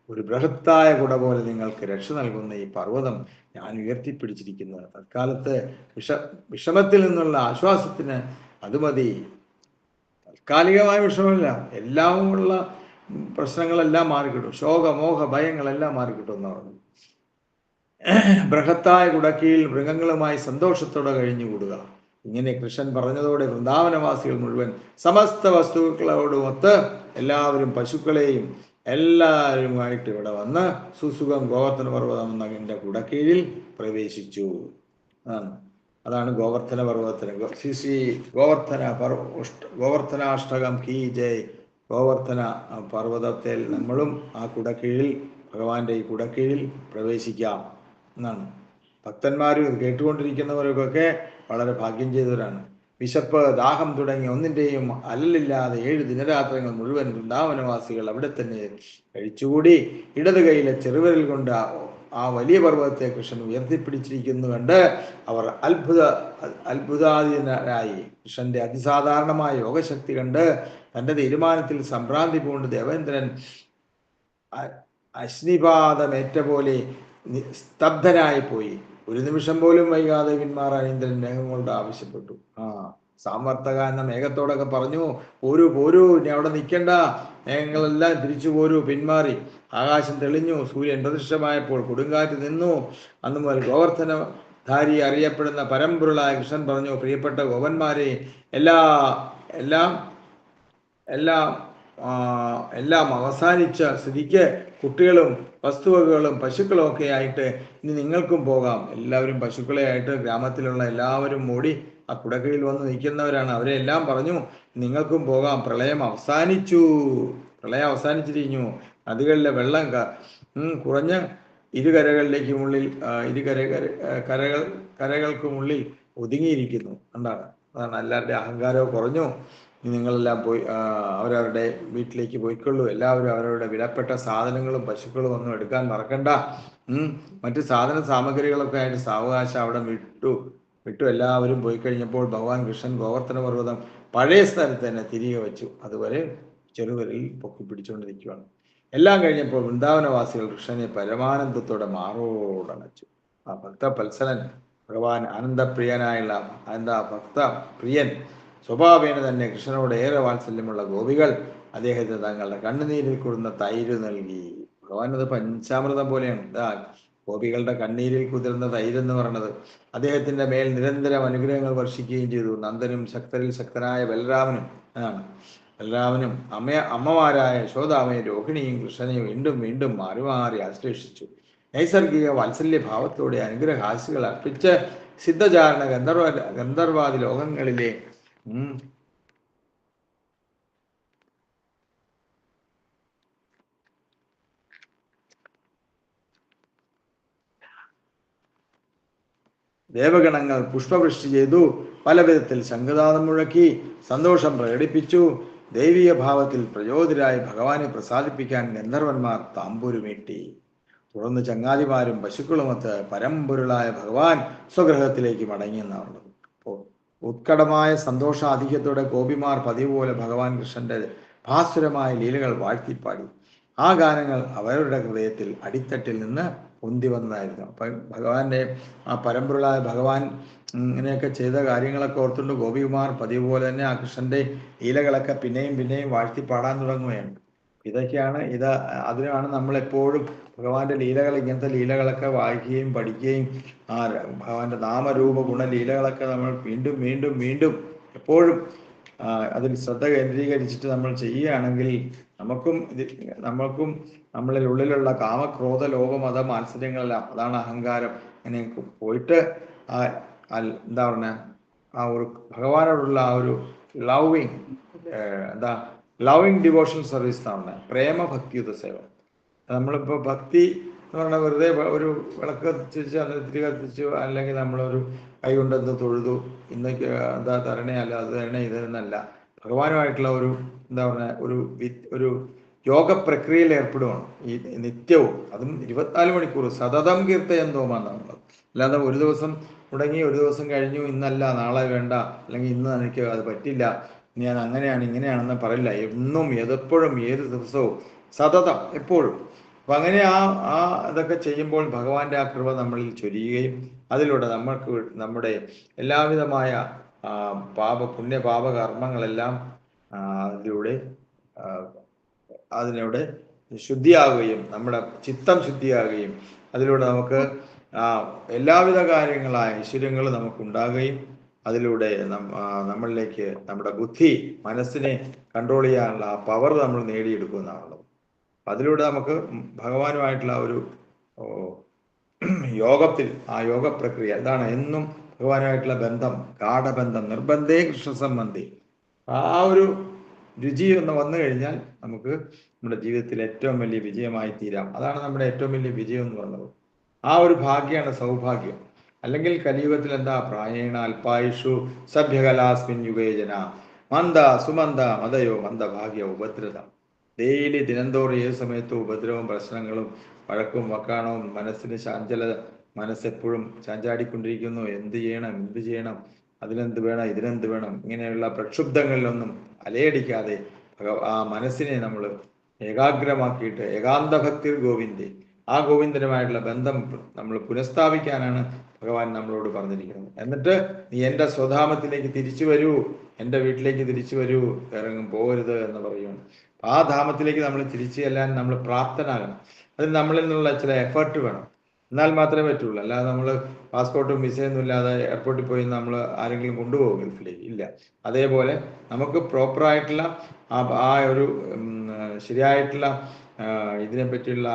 ഒരു ബൃഹത്തായ കുട പോലെ നിങ്ങൾക്ക് രക്ഷ നൽകുന്ന ഈ പർവ്വതം ഞാൻ ഉയർത്തിപ്പിടിച്ചിരിക്കുന്നത്. തൽക്കാലത്ത് വിഷമത്തിൽ നിന്നുള്ള ആശ്വാസത്തിന് അത് മതി. താൽക്കാലികമായ വിഷമമില്ല, എല്ലാമുള്ള പ്രശ്നങ്ങളെല്ലാം മാറിക്കിട്ടും. ശോകമോഹ ഭയങ്ങളെല്ലാം മാറിക്കിട്ടും എന്ന് പറഞ്ഞു. ബൃഹത്തായ കുടക്കീഴിൽ മൃഗങ്ങളുമായി സന്തോഷത്തോടെ കഴിഞ്ഞുകൂടുക. ഇങ്ങനെ കൃഷ്ണൻ പറഞ്ഞതോടെ വൃന്ദാവനവാസികൾ മുഴുവൻ സമസ്ത വസ്തുക്കളോടുമൊത്ത് എല്ലാവരും പശുക്കളെയും എല്ലാവരുമായിട്ട് ഇവിടെ വന്ന് സുസുഖം ഗോവർദ്ധന പർവ്വതം എന്ന കുടക്കീഴിൽ പ്രവേശിച്ചു. അതാണ് ഗോവർദ്ധന പർവ്വതത്തിന് ശ്രീ ഗോവർദ്ധനാഷ്ടകം കീ ജയ്. ഗോവർദ്ധന പർവ്വതത്തിൽ നമ്മളും ആ കുടക്കീഴിൽ, ഭഗവാന്റെ ഈ കുടക്കീഴിൽ പ്രവേശിക്കാം എന്നാണ്. ഭക്തന്മാരും കേട്ടുകൊണ്ടിരിക്കുന്നവർക്കൊക്കെ വളരെ ഭാഗ്യം ചെയ്തവരാണ്. വിശപ്പ്, ദാഹം തുടങ്ങി ഒന്നിൻ്റെയും അലലില്ലാതെ 7 ദിനരാത്രങ്ങൾ മുഴുവൻ വൃന്ദാവനവാസികൾ അവിടെ തന്നെ കഴിച്ചുകൂടി. ഇടത് കൈയിലെ ചെറുവിരൽ കൊണ്ട് ആ വലിയ പർവ്വതത്തെ കൃഷ്ണൻ ഉയർത്തിപ്പിടിച്ചിരിക്കുന്നു കണ്ട് അവർ അത്ഭുതാധീനരായി. കൃഷ്ണന്റെ അതിസാധാരണമായ യോഗശക്തി കണ്ട് തന്റെ തീരുമാനത്തിൽ സംഭ്രാന്തി പൂണ്ട് ദേവേന്ദ്രൻ അശ്നിപാതമേറ്റ പോലെ സ്തബ്ധനായി പോയി. ഒരു നിമിഷം പോലും വൈകാതെ പിന്മാറാൻ ഇന്ദ്രൻ മേഘങ്ങളോട് ആവശ്യപ്പെട്ടു. സാമർത്ഥക എന്ന മേഘത്തോടൊക്കെ പറഞ്ഞു, പോരൂ, ഇനി അവിടെ നിൽക്കണ്ട, മേഘങ്ങളെല്ലാം തിരിച്ചു പോരൂ, പിന്മാറി. ആകാശം തെളിഞ്ഞു, സൂര്യൻ പ്രദൃശ്യമായപ്പോൾ കൊടുങ്കാറ്റ് നിന്നു. അന്നു മുതൽ ഗോവർദ്ധനധാരി അറിയപ്പെടുന്ന പരമ്പൊരുളായ കൃഷ്ണൻ പറഞ്ഞു, പ്രിയപ്പെട്ട ഗോപന്മാരെ, എല്ലാം അവസാനിച്ച സ്ഥിതിക്ക് കുട്ടികളും വസ്തുവകകളും പശുക്കളും ഒക്കെ ആയിട്ട് ഇനി നിങ്ങൾക്കും പോകാം. എല്ലാവരും പശുക്കളെ ആയിട്ട് ഗ്രാമത്തിലുള്ള എല്ലാവരും ഓടി ആ കുടക്കീഴിൽ വന്ന് നിൽക്കുന്നവരാണ്. അവരെ എല്ലാം പറഞ്ഞു, നിങ്ങൾക്കും പോകാം. പ്രളയം അവസാനിച്ചിരിക്കുന്നു. നദികളിലെ വെള്ളം കുറഞ്ഞ കരകൾക്കുമുള്ളിൽ ഒതുങ്ങിയിരിക്കുന്നു. അതാണ് എല്ലാവരുടെയും അഹങ്കാരവും കുറഞ്ഞു. നിങ്ങളെല്ലാം പോയി അവരവരുടെ വീട്ടിലേക്ക് പോയിക്കൊള്ളൂ. എല്ലാവരും അവരവരുടെ വിലപ്പെട്ട സാധനങ്ങളും പശുക്കളും ഒന്നും എടുക്കാൻ മറക്കണ്ട. മറ്റ് സാധന സാമഗ്രികളൊക്കെ ആയിട്ട് സാവകാശം അവിടെ വിട്ടു എല്ലാവരും പോയി കഴിഞ്ഞപ്പോൾ ഭഗവാൻ കൃഷ്ണൻ ഗോവർദ്ധന പർവ്വതം പഴയ സ്ഥലത്ത് തന്നെ തിരികെ വെച്ചു. അതുവരെ ചെറുവിരലിൽ പൊക്കി പിടിച്ചുകൊണ്ടിരിക്കുകയാണ്. എല്ലാം കഴിഞ്ഞപ്പോൾ വൃന്ദാവനവാസികൾ കൃഷ്ണനെ പരമാനന്ദത്തോടെ മാറോടണച്ചു. ആ ഭക്തപത്സലൻ ഭഗവാൻ ആനന്ദപ്രിയനായുള്ള ഭക്തപ്രിയൻ സ്വഭാവേന തന്നെ കൃഷ്ണനോട് ഏറെ വാത്സല്യമുള്ള ഗോപികൾ അദ്ദേഹത്തെ തങ്ങളുടെ കണ്ണുനീരിൽ കുതിർന്ന തൈര് നൽകി. ഭഗവാനത് പഞ്ചാമൃതം പോലെയാണ്. ഗോപികളുടെ കണ്ണീരിൽ കുതിർന്ന തൈര് എന്ന് പറയുന്നത്. അദ്ദേഹത്തിന്റെ മേൽ നിരന്തരം അനുഗ്രഹങ്ങൾ വർഷിക്കുകയും ചെയ്തു. നന്ദനും ശക്തരിൽ ശക്തനായ ബലരാമനും അമ്മമാരായ യശോദാമയും രോഹിണിയും കൃഷ്ണനെ വീണ്ടും വീണ്ടും മാറി മാറി ആശ്ലേഷിച്ചു. നൈസർഗിക വാത്സല്യ ഭാവത്തോടെ അനുഗ്രഹാസികൾ അർപ്പിച്ച് സിദ്ധചാരണ ഗന്ധർവാദി ലോകങ്ങളിലെ ദേവഗണങ്ങൾ പുഷ്പവൃഷ്ടി ചെയ്തു. പല വിധത്തിൽ ശംഖനാദം മുഴക്കി സന്തോഷം പ്രകടിപ്പിച്ചു. ദൈവീയ ഭാവത്തിൽ പ്രചോദിതരായി ഭഗവാനെ പ്രസാദിപ്പിക്കാൻ ഗന്ധർവന്മാർ താമ്പൂരുമീട്ടി. തുടർന്ന് ചങ്ങാതിമാരും പശുക്കളുമൊത്ത് പരമ്പൊരുളായ ഭഗവാൻ സ്വഗൃഹത്തിലേക്ക് മടങ്ങിയെന്നാണ്. അപ്പോൾ ഉത്കടമായ സന്തോഷാധിക്യത്തോടെ ഗോപിമാർ പതിവ് പോലെ ഭഗവാൻ കൃഷ്ണന്റെ ഭാസുരമായ ലീലകൾ വാഴ്ത്തിപ്പാടി. ആ ഗാനങ്ങൾ അവരുടെ ഹൃദയത്തിൽ അടിത്തട്ടിൽ നിന്ന് പൊന്തി വന്നതായിരുന്നു. അപ്പം ഭഗവാന്റെ ആ പരമ്പൊരുളായ ഭഗവാൻ ഇങ്ങനെയൊക്കെ ചെയ്ത കാര്യങ്ങളൊക്കെ ഓർത്തുകൊണ്ട് ഗോപികുമാർ പതിവ് പോലെ തന്നെ ആ കൃഷ്ണന്റെ ലീലകളൊക്കെ പിന്നെയും പിന്നെയും വാഴ്ത്തി പാടാൻ തുടങ്ങുകയാണ്. ഇതൊക്കെയാണ് അതിനാണ് നമ്മളെപ്പോഴും ഭഗവാന്റെ ലീലകൾ, ഇങ്ങനത്തെ ലീലകളൊക്കെ വായിക്കുകയും പഠിക്കുകയും ഭഗവാന്റെ നാമരൂപ ഗുണലീലകളൊക്കെ നമ്മൾ വീണ്ടും വീണ്ടും വീണ്ടും എപ്പോഴും അതിൽ ശ്രദ്ധ കേന്ദ്രീകരിച്ചിട്ട് നമ്മൾ ചെയ്യുകയാണെങ്കിൽ നമ്മൾക്കും നമ്മളിൽ ഉള്ളിലുള്ള കാമക്രോധ ലോഭ മത മാത്സര്യങ്ങളെല്ലാം, അതാണ് അഹങ്കാരം, അങ്ങനെ പോയിട്ട് എന്താ പറഞ്ഞ ആ ഒരു ഭഗവാനോടുള്ള ആ ഒരു ലവിങ് ഡിവോഷൻ സർവീസ് എന്നാണ് പ്രേമഭക്തിയുത സേവ. നമ്മളിപ്പോൾ ഭക്തി എന്ന് പറഞ്ഞാൽ വെറുതെ ഒരു വിളക്ക് കത്തിച്ച് അത് തിരി കത്തിച്ചു, അല്ലെങ്കിൽ നമ്മളൊരു കൈ കൊണ്ടെന്ത് തൊഴുതു, ഇന്നൊക്കെ എന്താ തരണേ അല്ല അത് തരണേ ഇതെന്നല്ല. ഭഗവാനുമായിട്ടുള്ള ഒരു എന്താ പറയുക ഒരു യോഗ പ്രക്രിയയിൽ ഏർപ്പെടുകയാണ് ഈ നിത്യവും. അതും 24 മണിക്കൂർ സതതം കീർത്തയന്തോമാന്നുള്ളത്. അല്ലാതെ ഒരു ദിവസം തുടങ്ങി ഒരു ദിവസം കഴിഞ്ഞു, ഇന്നല്ല നാളെ വേണ്ട, അല്ലെങ്കിൽ ഇന്ന് എനിക്ക് അത് പറ്റില്ല, ഞാൻ അങ്ങനെയാണ് ഇങ്ങനെയാണെന്ന് പറയില്ല. എന്നും എപ്പോഴും ഏത് ദിവസവും സതതം എപ്പോഴും. അപ്പൊ അങ്ങനെ ഇതൊക്കെ ചെയ്യുമ്പോൾ ഭഗവാന്റെ ആ കൃപ നമ്മളിൽ ചൊരിയുകയും അതിലൂടെ നമ്മുടെ എല്ലാവിധമായ പുണ്യപാപ കർമ്മങ്ങളെല്ലാം അതിലൂടെ ശുദ്ധിയാകുകയും നമ്മുടെ ചിത്തം ശുദ്ധിയാകുകയും അതിലൂടെ നമുക്ക് എല്ലാവിധ കാര്യങ്ങളായ ഐശ്വര്യങ്ങൾ നമുക്കുണ്ടാകുകയും അതിലൂടെ നമ്മളിലേക്ക് നമ്മുടെ ബുദ്ധി മനസ്സിനെ കൺട്രോൾ ചെയ്യാനുള്ള ആ പവർ നമ്മൾ നേടിയെടുക്കുന്നതാണല്ലോ. അതിലൂടെ നമുക്ക് ഭഗവാനുമായിട്ടുള്ള ഒരു യോഗത്തിൽ ആ യോഗ പ്രക്രിയ എന്താണ്, എന്നും ഭഗവാനുമായിട്ടുള്ള ബന്ധം, ഗാഠബന്ധം, നിർബന്ധേ കൃഷ്ണസംബന്ധി, ആ ഒരു രുചി ഒന്ന് വന്നു കഴിഞ്ഞാൽ നമുക്ക് നമ്മുടെ ജീവിതത്തിൽ ഏറ്റവും വലിയ വിജയമായി തീരാം. അതാണ് നമ്മുടെ ഏറ്റവും വലിയ വിജയം എന്ന് പറയുന്നത്. ആ ഒരു ഭാഗ്യമാണ് സൗഭാഗ്യം. അല്ലെങ്കിൽ കലിയുഗത്തിൽ എന്താ, പ്രായേണ അല്പായുഷു സഭ്യകലാസ്മിൻ യുഗേജന മന്ദ സുമന്ദ മതയോ മന്ദഭാഗ്യ ഉപദ്രത. ഡെയിലി ദിനംതോറും ഏത് സമയത്തും ഉപദ്രവവും പ്രശ്നങ്ങളും വഴക്കും വക്കാണവും, മനസ്സിന് മനസ്സെപ്പോഴും ചാഞ്ചാടിക്കൊണ്ടിരിക്കുന്നു. എന്ത് ചെയ്യണം, അതിനെന്ത് വേണം, ഇതിനെന്ത് വേണം, ഇങ്ങനെയുള്ള പ്രക്ഷുബ്ധങ്ങളിലൊന്നും അലയടിക്കാതെ ആ മനസ്സിനെ നമ്മൾ ഏകാഗ്രമാക്കിയിട്ട് ഏകാന്തഭക്തി ഗോവിന്ദേ, ആ ഗോവിന്ദനുമായിട്ടുള്ള ബന്ധം നമ്മൾ പുനഃസ്ഥാപിക്കാനാണ് ഭഗവാൻ നമ്മളോട് പറഞ്ഞിരിക്കുന്നത്. എന്നിട്ട് നീ എൻ്റെ സ്വധാമത്തിലേക്ക് തിരിച്ചു വരൂ, എൻ്റെ വീട്ടിലേക്ക് തിരിച്ചു വരൂ, ഇറങ്ങും പോകരുത് എന്ന് പറയുന്നു. ആ ധാമത്തിലേക്ക് നമ്മൾ തിരിച്ചു ചെല്ലാൻ നമ്മൾ പ്രാപ്തനാകണം. അതിന് നമ്മളിൽ നിന്നുള്ള ചില എഫേർട്ട് വേണം, എന്നാൽ മാത്രമേ പറ്റുള്ളൂ. അല്ലാതെ നമ്മൾ പാസ്പോർട്ടും വിസയൊന്നും ഇല്ലാതെ എയർപോർട്ടിൽ പോയി നമ്മൾ ആരെങ്കിലും കൊണ്ടുപോകും ഗൾഫിലേക്ക്? ഇല്ല. അതേപോലെ നമുക്ക് പ്രോപ്പറായിട്ടുള്ള ആ ഒരു ശരിയായിട്ടുള്ള ഇതിനെ പറ്റിയുള്ള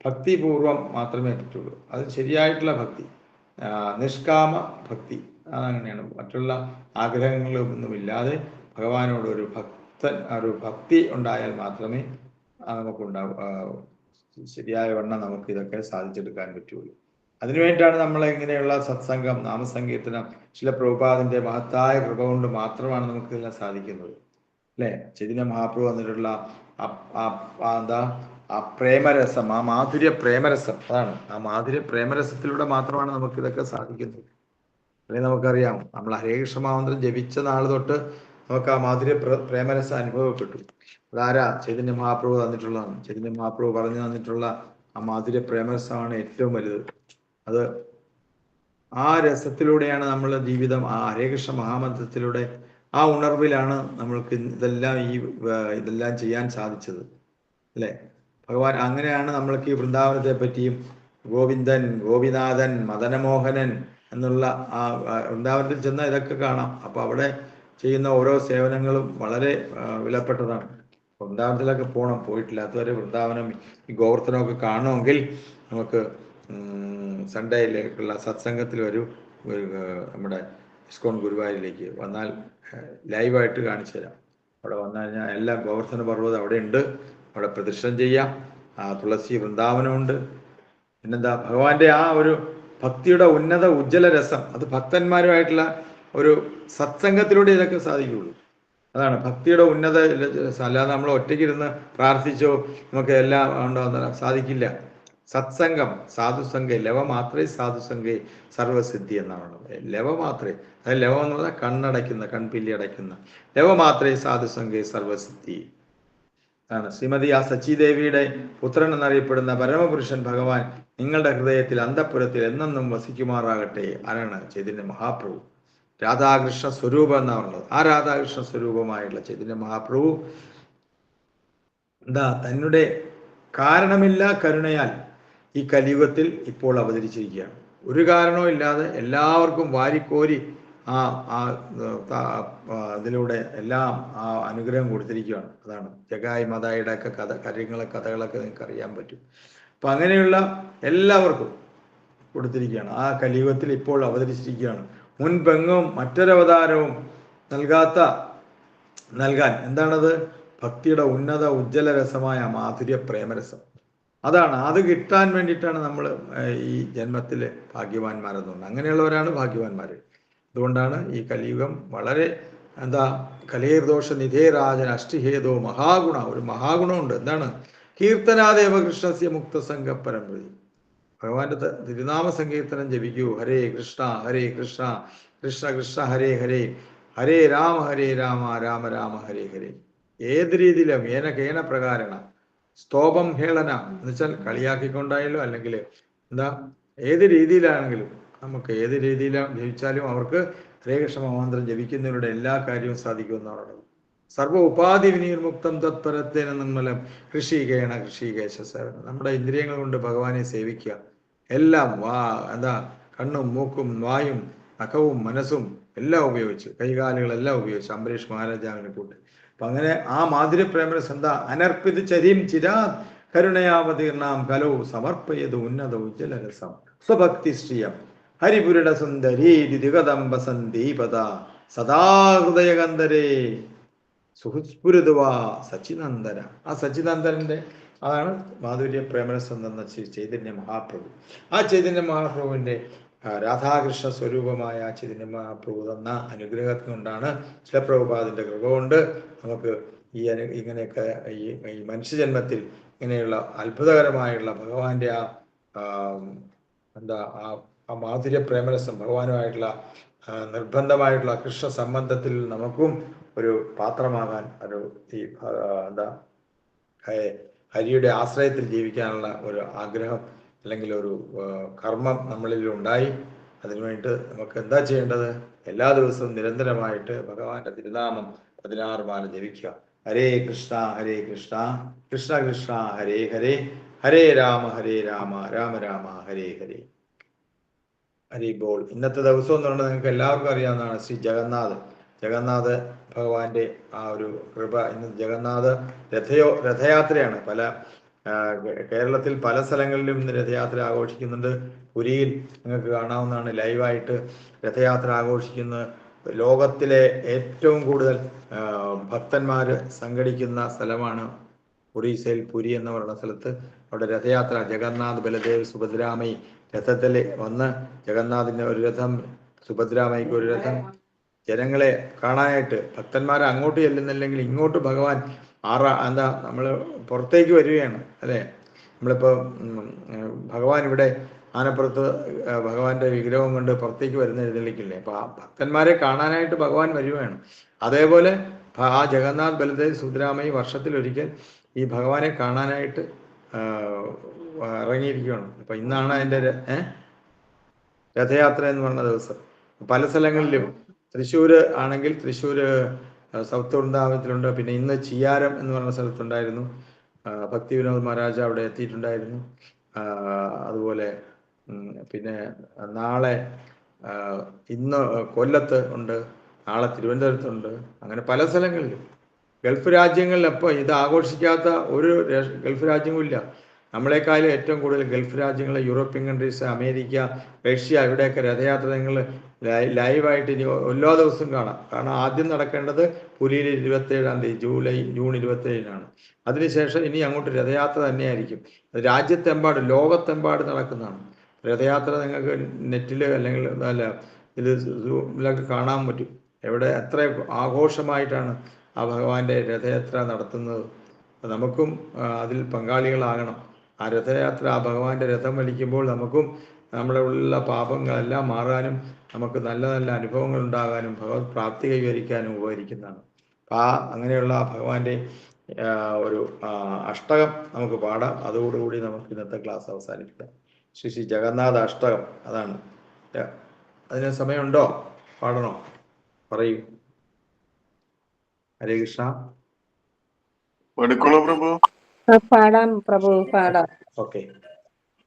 ഭക്തിപൂർവം മാത്രമേ പറ്റുള്ളൂ. അത് ശരിയായിട്ടുള്ള ഭക്തി, നിഷ്കാമ ഭക്തി, അതങ്ങനെയാണ്. മറ്റുള്ള ആഗ്രഹങ്ങളൊന്നുമില്ലാതെ ഭഗവാനോട് ഒരു ഭക്തി ഉണ്ടായാൽ മാത്രമേ ശരിയായ വണ്ണം നമുക്ക് ഇതൊക്കെ സാധിച്ചെടുക്കാൻ പറ്റുള്ളൂ. അതിനുവേണ്ടിയിട്ടാണ് നമ്മൾ ഇങ്ങനെയുള്ള സത്സംഗം, നാമസങ്കീർത്തനം, ചില പ്രഭുപാദിന്റെ മഹത്തായ കൃപ കൊണ്ട് മാത്രമാണ് നമുക്ക് ഇതെല്ലാം സാധിക്കുന്നത്, അല്ലെ? ചൈതന്യ മഹാപ്രഭു വന്നിട്ടുള്ള ആ പ്രേമരസം, ആ മാധുര്യ പ്രേമരസം, അതാണ് ആ മാധുര്യ പ്രേമരസത്തിലൂടെ മാത്രമാണ് നമുക്ക് ഇതൊക്കെ സാധിക്കുന്നത്. അല്ലെങ്കിൽ നമുക്കറിയാം, നമ്മൾ ഹരേ കൃഷ്ണ മഹാമന്ത്രം ജപിച്ച നാൾ തൊട്ട് നമുക്ക് ആ മാധുര്യ പ്രേമരസം അനുഭവപ്പെട്ടു. അതാരാ? ചൈതന്യ മഹാപ്രഭു തന്നിട്ടുള്ളതാണ്. ചൈതന്യ മഹാപ്രഭു പറഞ്ഞു തന്നിട്ടുള്ള ആ മാധുര്യ പ്രേമരസമാണ് ഏറ്റവും വലുത്. അത് ആ രസത്തിലൂടെയാണ് നമ്മളുടെ ജീവിതം, ആ ഹരേ കൃഷ്ണ മഹാമന്ത്രത്തിലൂടെ ആ ഉണർവിലാണ് നമ്മൾക്ക് ഇതെല്ലാം ചെയ്യാൻ സാധിച്ചത്, അല്ലെ? ഭഗവാൻ അങ്ങനെയാണ് നമ്മൾക്ക് ഈ വൃന്ദാവനത്തെ പറ്റിയും ഗോവിന്ദൻ, ഗോപിനാഥൻ, മദനമോഹനൻ എന്നുള്ള ആ വൃന്ദാവനത്തിൽ ചെന്നാൽ ഇതൊക്കെ കാണാം. അപ്പൊ അവിടെ ചെയ്യുന്ന ഓരോ സേവനങ്ങളും വളരെ വിലപ്പെട്ടതാണ്. വൃന്ദാവനത്തിലൊക്കെ പോകണം, പോയിട്ടില്ലാത്തവരെ വൃന്ദാവനം ഈ ഗോവർദ്ധനമൊക്കെ കാണണമെങ്കിൽ നമുക്ക് സൺഡേയിലേക്കുള്ള സത്സംഗത്തിൽ നമ്മുടെ ഇസ്കോൺ ഗുരുവായൂരിലേക്ക് വന്നാൽ ലൈവായിട്ട് കാണിച്ചു തരാം. അവിടെ വന്നു കഴിഞ്ഞാൽ എല്ലാം ഗോവർദ്ധന പർവ്വതം അവിടെ ഉണ്ട്, അവിടെ പ്രദക്ഷിണം ചെയ്യാം. തുളസി വൃന്ദാവനമുണ്ട്. പിന്നെന്താ, ഭഗവാന്റെ ആ ഒരു ഭക്തിയുടെ ഉന്നത ഉജ്ജ്വല രസം, അത് ഭക്തന്മാരുമായിട്ടുള്ള ഒരു സത്സംഗത്തിലൂടെ ഇതൊക്കെ സാധിക്കുകയുള്ളൂ. അതാണ് ഭക്തിയുടെ ഉന്നത രസം. അല്ലാതെ നമ്മൾ ഒറ്റയ്ക്കിരുന്ന് പ്രാർത്ഥിച്ചോ നമുക്ക് എല്ലാം ഉണ്ടാകുന്ന സാധിക്കില്ല. സത്സംഗം, സാധുസംഗ, ലവ മാത്രേ സാധുസംഗേ സർവസിദ്ധി എന്നാണ്. ലവ മാത്രേ, അത് ലവം എന്ന് പറഞ്ഞാൽ കണ്ണടയ്ക്കുന്ന, കൺപില്ലി അടയ്ക്കുന്ന. ലവ മാത്രേ സാധുസംഗേ സർവസിദ്ധി ആണ്. ശ്രീമതി ആ സച്ചിദേവിയുടെ പുത്രൻ എന്നറിയപ്പെടുന്ന പരമപുരുഷൻ ഭഗവാൻ നിങ്ങളുടെ ഹൃദയത്തിൽ അന്തഃപുരത്തിൽ എന്നെന്നും വസിക്കുമാറാകട്ടെ. ആരാണ്? ചൈതന്യ മഹാപ്രഭു. രാധാകൃഷ്ണ സ്വരൂപം എന്നാണുള്ളത്. ആ രാധാകൃഷ്ണ സ്വരൂപമായിട്ടുള്ള ചൈതന്യ മഹാപ്രഭു തന്നെ കാരണമില്ലാ കരുണയാൽ ഈ കലിയുഗത്തിൽ ഇപ്പോൾ അവതരിച്ചിരിക്കുകയാണ്. ഒരു കാരണവും ഇല്ലാതെ എല്ലാവർക്കും വാരിക്കോരി അതിലൂടെ എല്ലാം ആ അനുഗ്രഹം കൊടുത്തിരിക്കുകയാണ്. അതാണ് ജഗായി മതായിയുടെ ഒക്കെ കഥകളൊക്കെ നിങ്ങൾക്ക് അറിയാൻ പറ്റും. അപ്പം അങ്ങനെയുള്ള എല്ലാവർക്കും കൊടുത്തിരിക്കുകയാണ്. ആ കലിയുഗത്തിൽ ഇപ്പോൾ അവതരിച്ചിരിക്കുകയാണ്. മുൻപെങ്ങും മറ്റൊരവതാരവും നൽകാൻ എന്താണത്? ഭക്തിയുടെ ഉന്നത ഉജ്ജ്വല രസമായ മാധുര്യ പ്രേമരസം. അതാണ്, അത് കിട്ടാൻ വേണ്ടിയിട്ടാണ് നമ്മൾ ഈ ജന്മത്തിൽ ഭാഗ്യവാന്മാരെന്നുണ്ട്. അങ്ങനെയുള്ളവരാണ് ഭാഗ്യവാന്മാർ. അതുകൊണ്ടാണ് ഈ കലിയുഗം വളരെ കലിർദോഷ നിധേരാജൻ അഷ്ടിഹേതോ മഹാഗുണ, ഒരു മഹാഗുണമുണ്ട്. എന്താണ്? കീർത്തനാദേവ കൃഷ്ണസ്യ മുക്തസംഗ പരമ്പതി. ഭഗവാന്റെ തിരുനാമ സങ്കീർത്തനം ജപിക്കൂ. ഹരേ കൃഷ്ണ കൃഷ്ണ കൃഷ്ണ ഹരേ ഹരേ, ഹരേ രാമ രാമ രാമ ഹരേ ഹരേ. ഏത് രീതിയിലും കേന പ്രകാരണ സ്തോപം ഹേളന എന്ന് വെച്ചാൽ കളിയാക്കിക്കൊണ്ടായാലും അല്ലെങ്കിൽ ഏത് രീതിയിലാണെങ്കിലും നമുക്ക് ഏത് രീതിയിലാണ് ജപിച്ചാലും അവർക്ക് ഹരേ കൃഷ്ണ മഹാമന്ത്രം ജപിക്കുന്നതിലൂടെ എല്ലാ കാര്യവും സാധിക്കുമെന്നാണ്. സർവ ഉപാധി വിനിർമുക്തം തത്പരത്തേന നിർമ്മലം കൃഷികേശ സേവനം. നമ്മുടെ ഇന്ദ്രിയങ്ങൾ കൊണ്ട് ഭഗവാനെ സേവിക്കുക. എല്ലാം കണ്ണും മൂക്കും വായും നഖവും മനസ്സും എല്ലാം ഉപയോഗിച്ച്, കൈകാലുകളെല്ലാം ഉപയോഗിച്ച് അംബരീഷ് മഹാരാജാവിനെ കൂട്ട്. അപ്പൊ അങ്ങനെ ആ മാധുര്യ പ്രേമരസം അനർപ്പിത് ചരിം ചിരാ കരുണയാവതീർണാം കലോ സമർപ്പയത് ഉന്നത ഉജ്ജലരസം സ്വഭക്തി ശ്രിയം ഹരിപുരുട സുന്ദരീ ദിഗദംബ സന്ദീപത സദാഹൃദയകന്ധരേ സുഹൃസ്ഫുരുതുവാ സച്ചിനന്ദന. ആ സച്ചിനന്ദനന്റെ അതാണ് മാധുര്യ പ്രേമരസം എന്ന ചൈതന്യ മഹാപ്രഭു. ആ ചൈതന്യ മഹാപ്രഭുവിന്റെ രാധാകൃഷ്ണ സ്വരൂപമായ ചൈതന്യ മഹാപ്രഭു തന്ന അനുഗ്രഹം കൊണ്ടാണ് ശിലപ്രഭുപാദിന്റെ കൃപ കൊണ്ട് നമുക്ക് ഇങ്ങനെയൊക്കെ ഈ മനുഷ്യജന്മത്തിൽ ഇങ്ങനെയുള്ള അത്ഭുതകരമായുള്ള ഭഗവാന്റെ ആ മാധുര്യ പ്രേമരസം, ഭഗവാനുമായിട്ടുള്ള നിർബന്ധമായിട്ടുള്ള കൃഷ്ണ സംബന്ധത്തിൽ നമുക്കും ഒരു പാത്രമാകാൻ ഹരിയുടെ ആശ്രയത്തിൽ ജീവിക്കാനുള്ള ഒരു ആഗ്രഹം അല്ലെങ്കിൽ ഒരു കർമ്മം നമ്മളിൽ ഉണ്ടായി. അതിനുവേണ്ടി നമുക്ക് എന്താ ചെയ്യേണ്ടത്? എല്ലാ ദിവസവും നിരന്തരമായിട്ട് ഭഗവാന്റെ തിരുനാമം 16 മാല ജപിക്കുക. ഹരേ കൃഷ്ണ കൃഷ്ണ കൃഷ്ണ ഹരേ ഹരേ, ഹരേ രാമ രാമ രാമ ഹരേ ഹരേ. ഹരിബോൾ. ഇന്നത്തെ ദിവസം എന്ന് പറയുന്നത് നിങ്ങൾക്ക് എല്ലാവർക്കും അറിയാവുന്നതാണ് ശ്രീ ജഗന്നാഥ് ഭഗവാന്റെ ആ ഒരു കൃപ. ഇന്ന് ജഗന്നാഥ് രഥയാത്രയാണ്. കേരളത്തിൽ പല സ്ഥലങ്ങളിലും ഇന്ന് രഥയാത്ര ആഘോഷിക്കുന്നുണ്ട്. പുരിയിൽ നിങ്ങൾക്ക് കാണാവുന്നതാണ് ലൈവായിട്ട് രഥയാത്ര ആഘോഷിക്കുന്നത്. ലോകത്തിലെ ഏറ്റവും കൂടുതൽ ഭക്തന്മാർ സംഘടിക്കുന്ന സ്ഥലമാണ് ഒറീസയിൽ പുരി എന്ന് പറയുന്ന സ്ഥലത്ത്. അവിടെ രഥയാത്ര, ജഗന്നാഥ് ബലദേവ് സുഭദ്രാമയി രഥത്തിൽ വന്ന്, ജഗന്നാഥിന്റെ ഒരു രഥം, സുഭദ്രാമയ്ക്ക് ഒരു രഥം, ജനങ്ങളെ കാണാനായിട്ട് ഭക്തന്മാരെ അങ്ങോട്ട് ചെല്ലുന്നില്ലെങ്കിൽ ഇങ്ങോട്ട് ഭഗവാൻ നമ്മൾ പുറത്തേക്ക് വരികയാണ് അല്ലേ. നമ്മളിപ്പോൾ ഭഗവാൻ ഇവിടെ ആനപ്പുറത്ത് ഭഗവാന്റെ വിഗ്രഹം കൊണ്ട് പുറത്തേക്ക് വരുന്ന എഴുന്നള്ളിക്കില്ലേ. അപ്പൊ ആ ഭക്തന്മാരെ കാണാനായിട്ട് ഭഗവാൻ വരികയാണ്. അതേപോലെ ആ ജഗന്നാഥ് ബലദേവ് സുഭദ്രാമയി വർഷത്തിലൊരിക്കൽ ഈ ഭഗവാനെ കാണാനായിട്ട് ഇറങ്ങിയിരിക്കുകയാണ്. അപ്പൊ ഇന്നാണ് അതിന്റെ രഥയാത്ര എന്ന് പറഞ്ഞ ദിവസം. പല സ്ഥലങ്ങളിലും തൃശ്ശൂര് ആണെങ്കിൽ തൃശ്ശൂര് സൗത്ത് വൃന്ദാവനത്തിലുണ്ട്. പിന്നെ ഇന്ന് ചിയാരം എന്ന് പറഞ്ഞ സ്ഥലത്തുണ്ടായിരുന്നു. ഭക്തി വിനോദ് മഹാരാജ അവിടെ എത്തിയിട്ടുണ്ടായിരുന്നു. അതുപോലെ പിന്നെ നാളെ ഇന്ന് കൊല്ലത്ത് ഉണ്ട്, നാളെ തിരുവനന്തപുരത്തുണ്ട്. അങ്ങനെ പല സ്ഥലങ്ങളിലും ഗൾഫ് രാജ്യങ്ങളിൽ അപ്പോൾ ഇത് ആഘോഷിക്കാത്ത ഒരു ഗൾഫ് രാജ്യവും ഇല്ല. നമ്മളെക്കാളും ഏറ്റവും കൂടുതൽ ഗൾഫ് രാജ്യങ്ങൾ, യൂറോപ്യൻ കൺട്രീസ്, അമേരിക്ക, റഷ്യ, ഇവിടെയൊക്കെ രഥയാത്ര നിങ്ങൾ ലൈവായിട്ട് ഇനി എല്ലാ ദിവസവും കാണാം. കാരണം ആദ്യം നടക്കേണ്ടത് പുരിയിൽ 27-ാം തീയതി ജൂൺ 27-നാണ്. അതിനുശേഷം ഇനി അങ്ങോട്ട് രഥയാത്ര തന്നെയായിരിക്കും. രാജ്യത്തെമ്പാട്, ലോകത്തെമ്പാട് നടക്കുന്നതാണ് രഥയാത്ര. നിങ്ങൾക്ക് നെറ്റിൽ അല്ലെങ്കിൽ ഇത് സൂമിലൊക്കെ കാണാൻ പറ്റും. എവിടെ എത്ര ആഘോഷമായിട്ടാണ് ആ ഭഗവാന്റെ രഥയാത്ര നടത്തുന്നത്. നമുക്കും അതിൽ പങ്കാളികളാകണം. ആ രഥയാത്ര, ആ ഭഗവാന്റെ രഥം വലിക്കുമ്പോൾ നമുക്കും നമ്മുടെ ഉള്ളിലുള്ള പാപങ്ങളെല്ലാം മാറാനും നമുക്ക് നല്ല നല്ല അനുഭവങ്ങൾ ഉണ്ടാകാനും ഭഗവത് പ്രാപ്തി കൈവരിക്കാനും ഉപകരിക്കുന്നതാണ്. അങ്ങനെയുള്ള ഭഗവാന്റെ ഒരു അഷ്ടകം നമുക്ക് പാടാം. അതോടുകൂടി നമുക്ക് ഇന്നത്തെ ക്ലാസ് അവസാനിപ്പിക്കാം. ശ്രീ ജഗന്നാഥ അഷ്ടകം, അതാണ്. അതിന് സമയമുണ്ടോ? പാടണോ? പറയൂ. ഹരേ കൃഷ്ണ. പഠിക്കോളൂ പ്രഭു. പാടാം പ്രഭു, പാടാം. ഓക്കെ.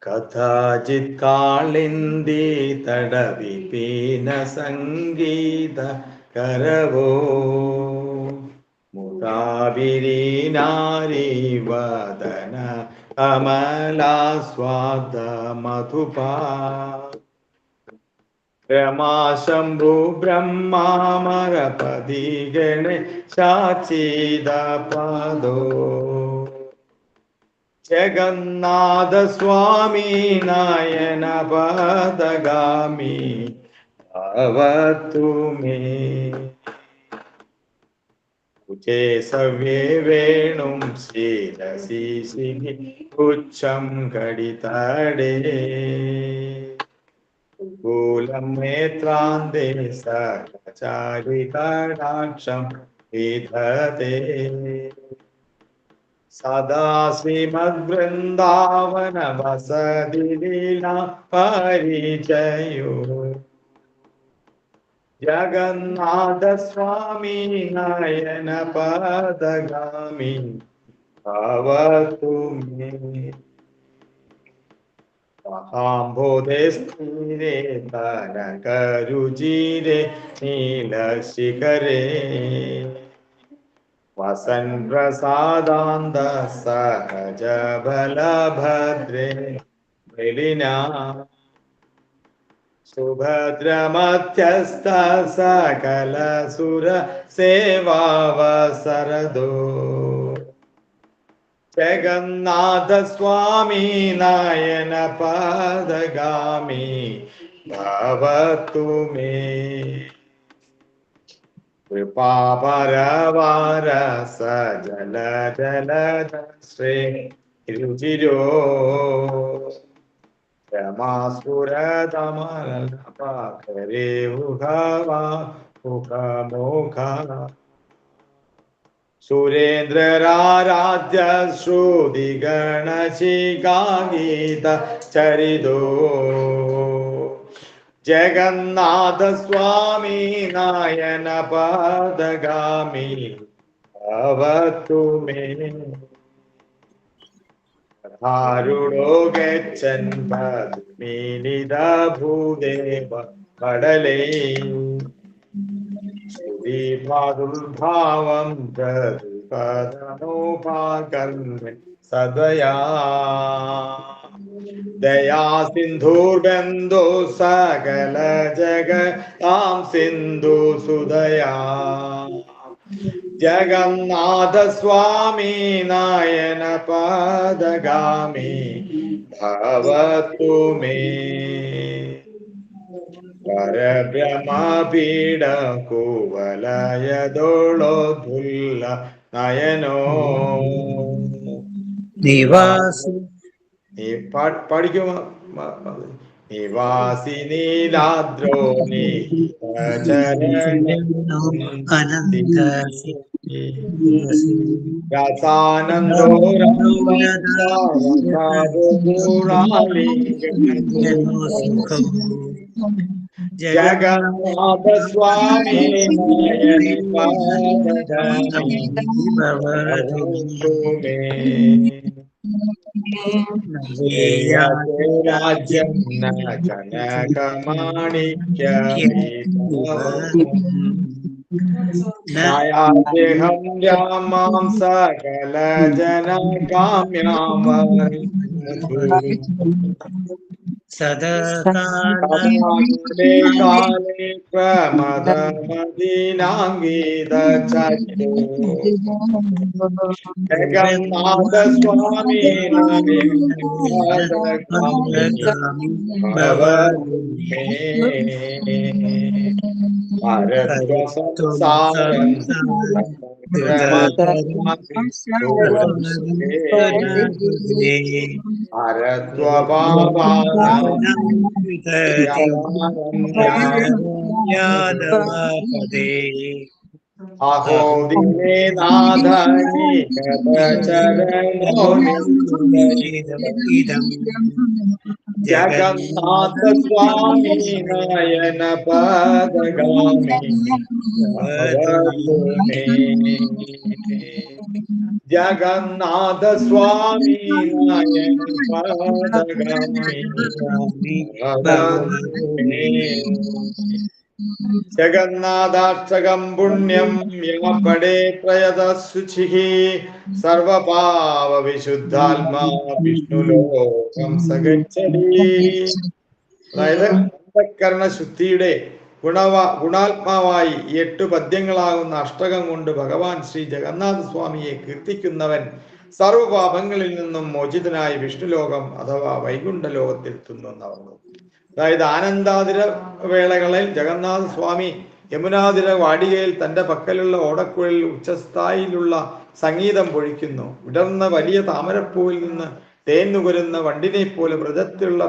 കഥാചിത് കാളിന്തി തടവി പീന സംഗീത കരവോ മുതാവിരി നാരി വദന കമലാസ്വാദ മധുപാ രമാശംഭു ബ്രഹ്മാമരപതി ഗണേശാചിദ പാദോ ജഗന്നാഥ സ്വാമി നയന പദഗാമി ഭവതു മേ കുചേ സവ്യേ വേണും ശിരസി ശിഖി ഉച്ചം കടിതടേ കൂലം നേത്രാന്തേ സഹചാരി കടാക്ഷം വിധതേ സദാ ശ്രീമദ് വൃന്ദാവന വസതി ലീലാ പരിചയോ ജഗന്നാഥ സ്വാമി നയന പദഗാമി ഭവതു മേ മഹാംബോധേ സ്ഥിരേ തനകരുചിരേ നീലശിഖരേ വസൻ പ്രസാദാന്ത സഹജ ബലഭദ്രേ ബലിനാ സുഭദ്രമധ്യസ്ഥ സകല സുര സേവാവസരദോ ജഗന്നാഥ സ്വാമി നയന പദഗാമി ഭവതു മേ കൃപാപരവാര സജല ജലജ ശ്രീ രുചിരോ രമാസുരതമലപകരേ ഉഘവാ മുഖമുഖ സുരേന്ദ്രരാരാധ്യ ശ്രുതി ഗണശിഖാഗീത ചരിതോ ജഗന്നാഥ സ്വാമി നയന പദഗാമി ഭവതു മേ ധാരുണോ ഗച്ഛൻ പദ്മിനിത ഭൂദേവ കടലേ ശ്രുതിപാദുർഭാവം പ്രതിപദനോപാകർമ്മൻ സദയാ ദയാ സിന്ധുർബന്ധോ സകല ജഗതാം സിന്ധു സുദയാ ജഗന്നാഥ സ്വാമി നയന പദഗാമി ഭവതു മേ പരബ്രഹ്മപീഠ കുവലയദോളോദ്ഭുല്ല നയനോ നിവാസി പഠിക്കുമോ? നിവാസി നീലാദ്രോ രസാനന്ദോ ജഗന്നാഥ സ്വാമി രാജ്യം കനകമാണിക്യ നയാദേഹം രാമാം സകല ജനകാമ്യാം സദകാലേ കാലേ പ്രമദമദീനാംഗീത ചരിതോ ജഗന്നാഥ സ്വാമി ഭവതു മേ ഭാരത്വസംസാരം അഹോ ദിനേ നാഥനി ഇതം ജഗന്നാഥ സ്വാമി നയന പദഗാമി ഭവതുമേ. ജഗന്നാഥ സ്വാമി നയന പദഗാമി ഭവതുമേ. ജഗന്നാഥാഷ്ടകം പുണ്യം യമപടേ പ്രയതശുചിഃ സർവപാപ വിശുദ്ധാത്മാ വിഷ്ണുലോകം സഗച്ഛതി. അതായത് അന്ധകരണ ശുദ്ധിയുടെ ഗുണാത്മാവായി ഈ 8 പദ്യങ്ങളാകുന്ന അഷ്ടകം കൊണ്ട് ഭഗവാൻ ശ്രീ ജഗന്നാഥ സ്വാമിയെ കീർത്തിക്കുന്നവൻ സർവപാപങ്ങളിൽ നിന്നും മോചിതനായി വിഷ്ണുലോകം അഥവാ വൈകുണ്ഠ ലോകത്തിലെത്തുന്നു എന്നാണ്. അതായത് ആനന്ദാതിര വേളകളിൽ ജഗന്നാഥ സ്വാമി യമുനാതിര വാടികയിൽ തന്റെ പക്കലുള്ള ഓടക്കുഴലിൽ ഉച്ചസ്ഥായിലുള്ള സംഗീതം പൊഴിക്കുന്നു. വിടർന്ന വലിയ താമരപ്പൂവിൽ നിന്ന് തേൻ നുകരുന്ന വണ്ടിനെ പോലെ വ്രജത്തിലുള്ള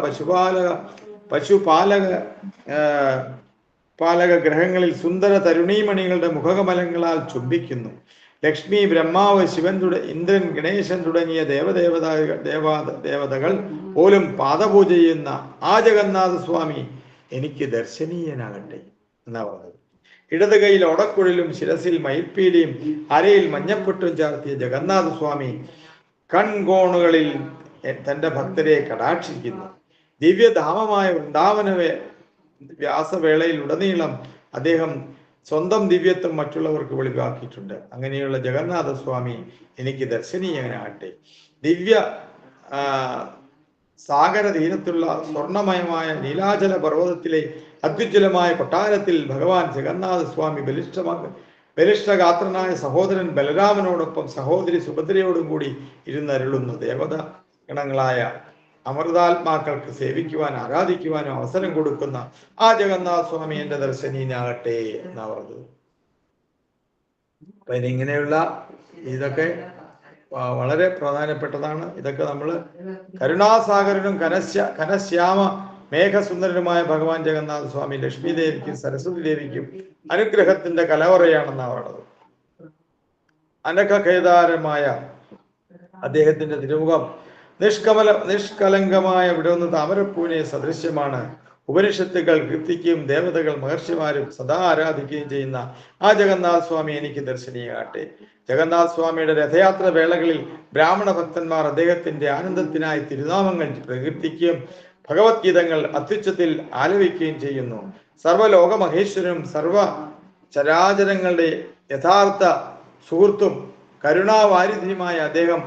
പാലക ഗ്രഹങ്ങളിൽ സുന്ദര തരുണീമണികളുടെ മുഖകമലങ്ങളാൽ ചുംബിക്കുന്നു. ലക്ഷ്മി, ബ്രഹ്മാവ്, ശിവൻ, ഇന്ദ്രൻ, ഗണേശൻ തുടങ്ങിയ ദേവതകൾ പോലും പാദപൂജ ചെയ്യുന്ന ആ ജഗന്നാഥ സ്വാമി എനിക്ക് ദർശനീയനാകട്ടെ എന്നാ പറഞ്ഞത്. ഇടത് കൈയിൽ ഓടക്കുഴലും ശിരസിൽ മയിൽപ്പീലിയും അരയിൽ മഞ്ഞപ്പൊട്ടും ചാർത്തിയ ജഗന്നാഥ സ്വാമി കൺകോണുകളിൽ തന്റെ ഭക്തരെ കടാക്ഷിക്കുന്നു. ദിവ്യധാമമായ വൃന്ദാവന വ്യാസവേളയിൽ ഉടനീളം അദ്ദേഹം സ്വന്തം ദിവ്യത്വം മറ്റുള്ളവർക്ക് വെളിവാക്കിയിട്ടുണ്ട്. അങ്ങനെയുള്ള ജഗന്നാഥ സ്വാമി എനിക്ക് ദർശനീയനാകട്ടെ. ദിവ്യ സാഗര തീരത്തുള്ള സ്വർണമയമായ നീലാചല പർവ്വതത്തിലെ അത്യുജ്വലമായ കൊട്ടാരത്തിൽ ഭഗവാൻ ജഗന്നാഥ സ്വാമി ബലിഷ്ഠഗാത്രനായ സഹോദരൻ ബലരാമനോടൊപ്പം സഹോദരി സുഭദ്രയോടും കൂടി ഇരുന്നരുളുന്നു. ദേവത ഗണങ്ങളായ അമൃതാത്മാക്കൾക്ക് സേവിക്കുവാൻ ആരാധിക്കുവാനും അവസരം കൊടുക്കുന്ന ആ ജഗന്നാഥ സ്വാമി എന്റെ ദർശനീയനാകട്ടെ എന്നാ പറഞ്ഞത്. അപ്പൊ ഇങ്ങനെയുള്ള ഇതൊക്കെ വളരെ പ്രധാനപ്പെട്ടതാണ്. ഇതൊക്കെ നമ്മൾ കരുണാസാഗരനും ഘനശ്യാമ മേഘസുന്ദരനുമായ ഭഗവാൻ ജഗന്നാഥ സ്വാമി ലക്ഷ്മി ദേവിക്കും സരസ്വതി ദേവിക്കും അനുഗ്രഹത്തിന്റെ കലവറയാണെന്നാണ് പറയുന്നത്. അനഘഖേദാരമായ അദ്ദേഹത്തിന്റെ തിരുമുഖം നിഷ്കലങ്കമായ വിടർന്ന താമരപ്പൂവിനെ സദൃശ്യമാണ്. ഉപനിഷത്തുകൾ കീർത്തിക്കുകയും ദേവതകൾ മഹർഷിമാരും സദാ ആരാധിക്കുകയും ചെയ്യുന്ന ആ ജഗന്നാഥ സ്വാമി എനിക്ക് ദർശനീയമാകട്ടെ. ജഗന്നാഥ സ്വാമിയുടെ രഥയാത്ര വേളകളിൽ ബ്രാഹ്മണ ഭക്തന്മാർ അദ്ദേഹത്തിന്റെ ആനന്ദത്തിനായി തിരുനാമങ്ങൾ പ്രകീർത്തിക്കുകയും ഭഗവത്ഗീതങ്ങൾ അത്യുച്ചത്തിൽ ആലപിക്കുകയും ചെയ്യുന്നു. സർവലോക മഹേശ്വരനും സർവ ചരാചരങ്ങളുടെ യഥാർത്ഥ സുഹൃത്തും കരുണാവാരിധിയുമായ അദ്ദേഹം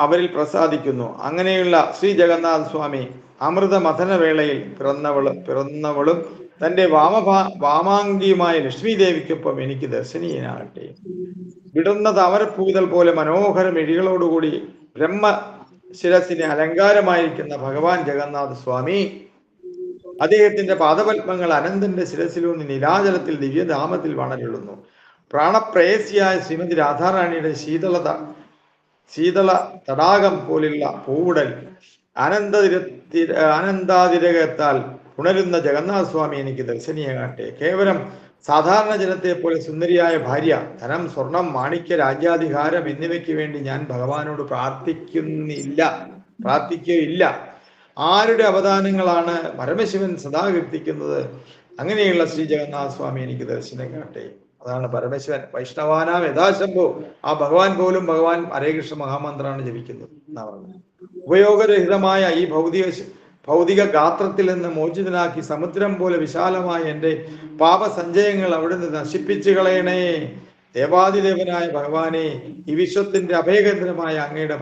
അവരിൽ പ്രസാദിക്കുന്നു. അങ്ങനെയുള്ള ശ്രീ ജഗന്നാഥ സ്വാമി അമൃത മഥന വേളയിൽ പിറന്നവളും തന്റെ വാമാംഗിയുമായ ലക്ഷ്മി ദേവിക്കൊപ്പം എനിക്ക് ദർശനീയനാകട്ടെ. വിടുന്ന താമരപ്പൂതൽ പോലെ മനോഹര മിഴികളോടുകൂടി ബ്രഹ്മശിരസിന് അലങ്കാരമായിരിക്കുന്ന ഭഗവാൻ ജഗന്നാഥ സ്വാമി അദ്ദേഹത്തിന്റെ പാദപത്മങ്ങൾ അനന്തന്റെ ശിരസിലൂന്നി നീലാചലത്തിൽ ദിവ്യധാമത്തിൽ വണരുളുന്നു. പ്രാണപ്രേയസിയായ ശ്രീമതി രാധാറാണിയുടെ ശീതള തടാകം പോലുള്ള പൂവുടൽ ആനന്ദാതിരകത്താൽ ഉണരുന്ന ജഗന്നാഥ സ്വാമി എനിക്ക് ദർശനീയമാകട്ടെ. കേവലം സാധാരണ ജനത്തെ പോലെ സുന്ദരിയായ ഭാര്യ, ധനം, സ്വർണം, മാണിക്യ, രാജ്യാധികാരം എന്നിവയ്ക്ക് വേണ്ടി ഞാൻ ഭഗവാനോട് പ്രാർത്ഥിക്കുകയില്ല. ആരുടെ അവദാനങ്ങളാണ് പരമശിവൻ സദാ കീർത്തിക്കുന്നത്? അങ്ങനെയുള്ള ശ്രീ ജഗന്നാഥ സ്വാമി എനിക്ക് ദർശനം കാട്ടെ. അതാണ് പരമശിവൻ. വൈഷ്ണവാനാം യഥാശംഭോ. ആ ഭഗവാൻ പോലും ഭഗവാൻ ഹരേ കൃഷ്ണ മഹാമന്ത്രമാണ് ജപിക്കുന്നത് എന്നാ പറഞ്ഞത്. ഉപയോഗരഹിതമായ ഈ ഭൗതിക ഗാത്രത്തിൽ നിന്ന് മോചിതനാക്കി സമുദ്രം പോലെ വിശാലമായ എൻ്റെ പാപസഞ്ചയങ്ങൾ അവിടുന്ന് നശിപ്പിച്ചു കളയണേ. ദേവാദിദേവനായ ഭഗവാനെ, ഈ വിശ്വത്തിന്റെ അഭയകേന്ദ്രമായ അങ്ങയുടെ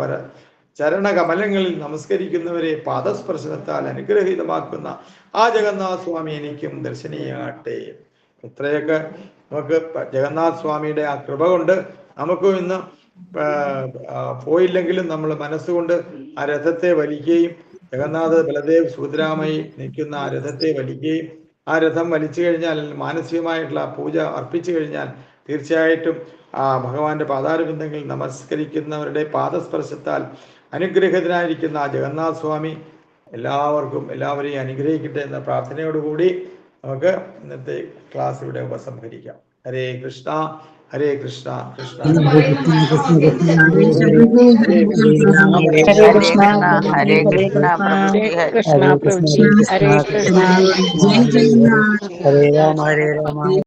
ചരണകമലങ്ങളിൽ നമസ്കരിക്കുന്നവരെ പാദസ്പർശനത്താൽ അനുഗ്രഹീതമാക്കുന്ന ആ ജഗന്നാഥ സ്വാമി എനിക്കും ദർശനീയമാകട്ടെ. ഇത്രയൊക്കെ നമുക്ക് ജഗന്നാഥ സ്വാമിയുടെ ആ കൃപ കൊണ്ട് നമുക്ക് ഇന്ന് പോയില്ലെങ്കിലും നമ്മൾ മനസ്സുകൊണ്ട് ആ രഥത്തെ വലിക്കുകയും ജഗന്നാഥ ബലദേവ് സുഭദ്രാമയി നിൽക്കുന്ന ആ രഥത്തെ വലിക്കുകയും ആ രഥം വലിച്ചു കഴിഞ്ഞാൽ മാനസികമായിട്ടുള്ള പൂജ അർപ്പിച്ചു കഴിഞ്ഞാൽ തീർച്ചയായിട്ടും ആ ഭഗവാന്റെ പാതാരബിന്ദങ്ങളിൽ നമസ്കരിക്കുന്നവരുടെ പാദസ്പർശത്താൽ അനുഗ്രഹിതനായിരിക്കുന്ന ആ ജഗന്നാഥ സ്വാമി എല്ലാവരെയും അനുഗ്രഹിക്കട്ടെ എന്ന പ്രാർത്ഥനയോടുകൂടി നമുക്ക് ഇന്നത്തെ ക്ലാസ് ഇവിടെ ഉപസംഹരിക്കാം. ഹരേ കൃഷ്ണ ഹരേ കൃഷ്ണ കൃഷ്ണ ഹരേ ഹരേ കൃഷ്ണ ഹരേ ഹരേ കൃഷ്ണ പ്രഭുജി കൃഷ്ണ കൃഷ്ണ പ്രഭുജി ഹരേ കൃഷ്ണ ജയ ജയ ഹരേ രാമ ഹരേ രാമ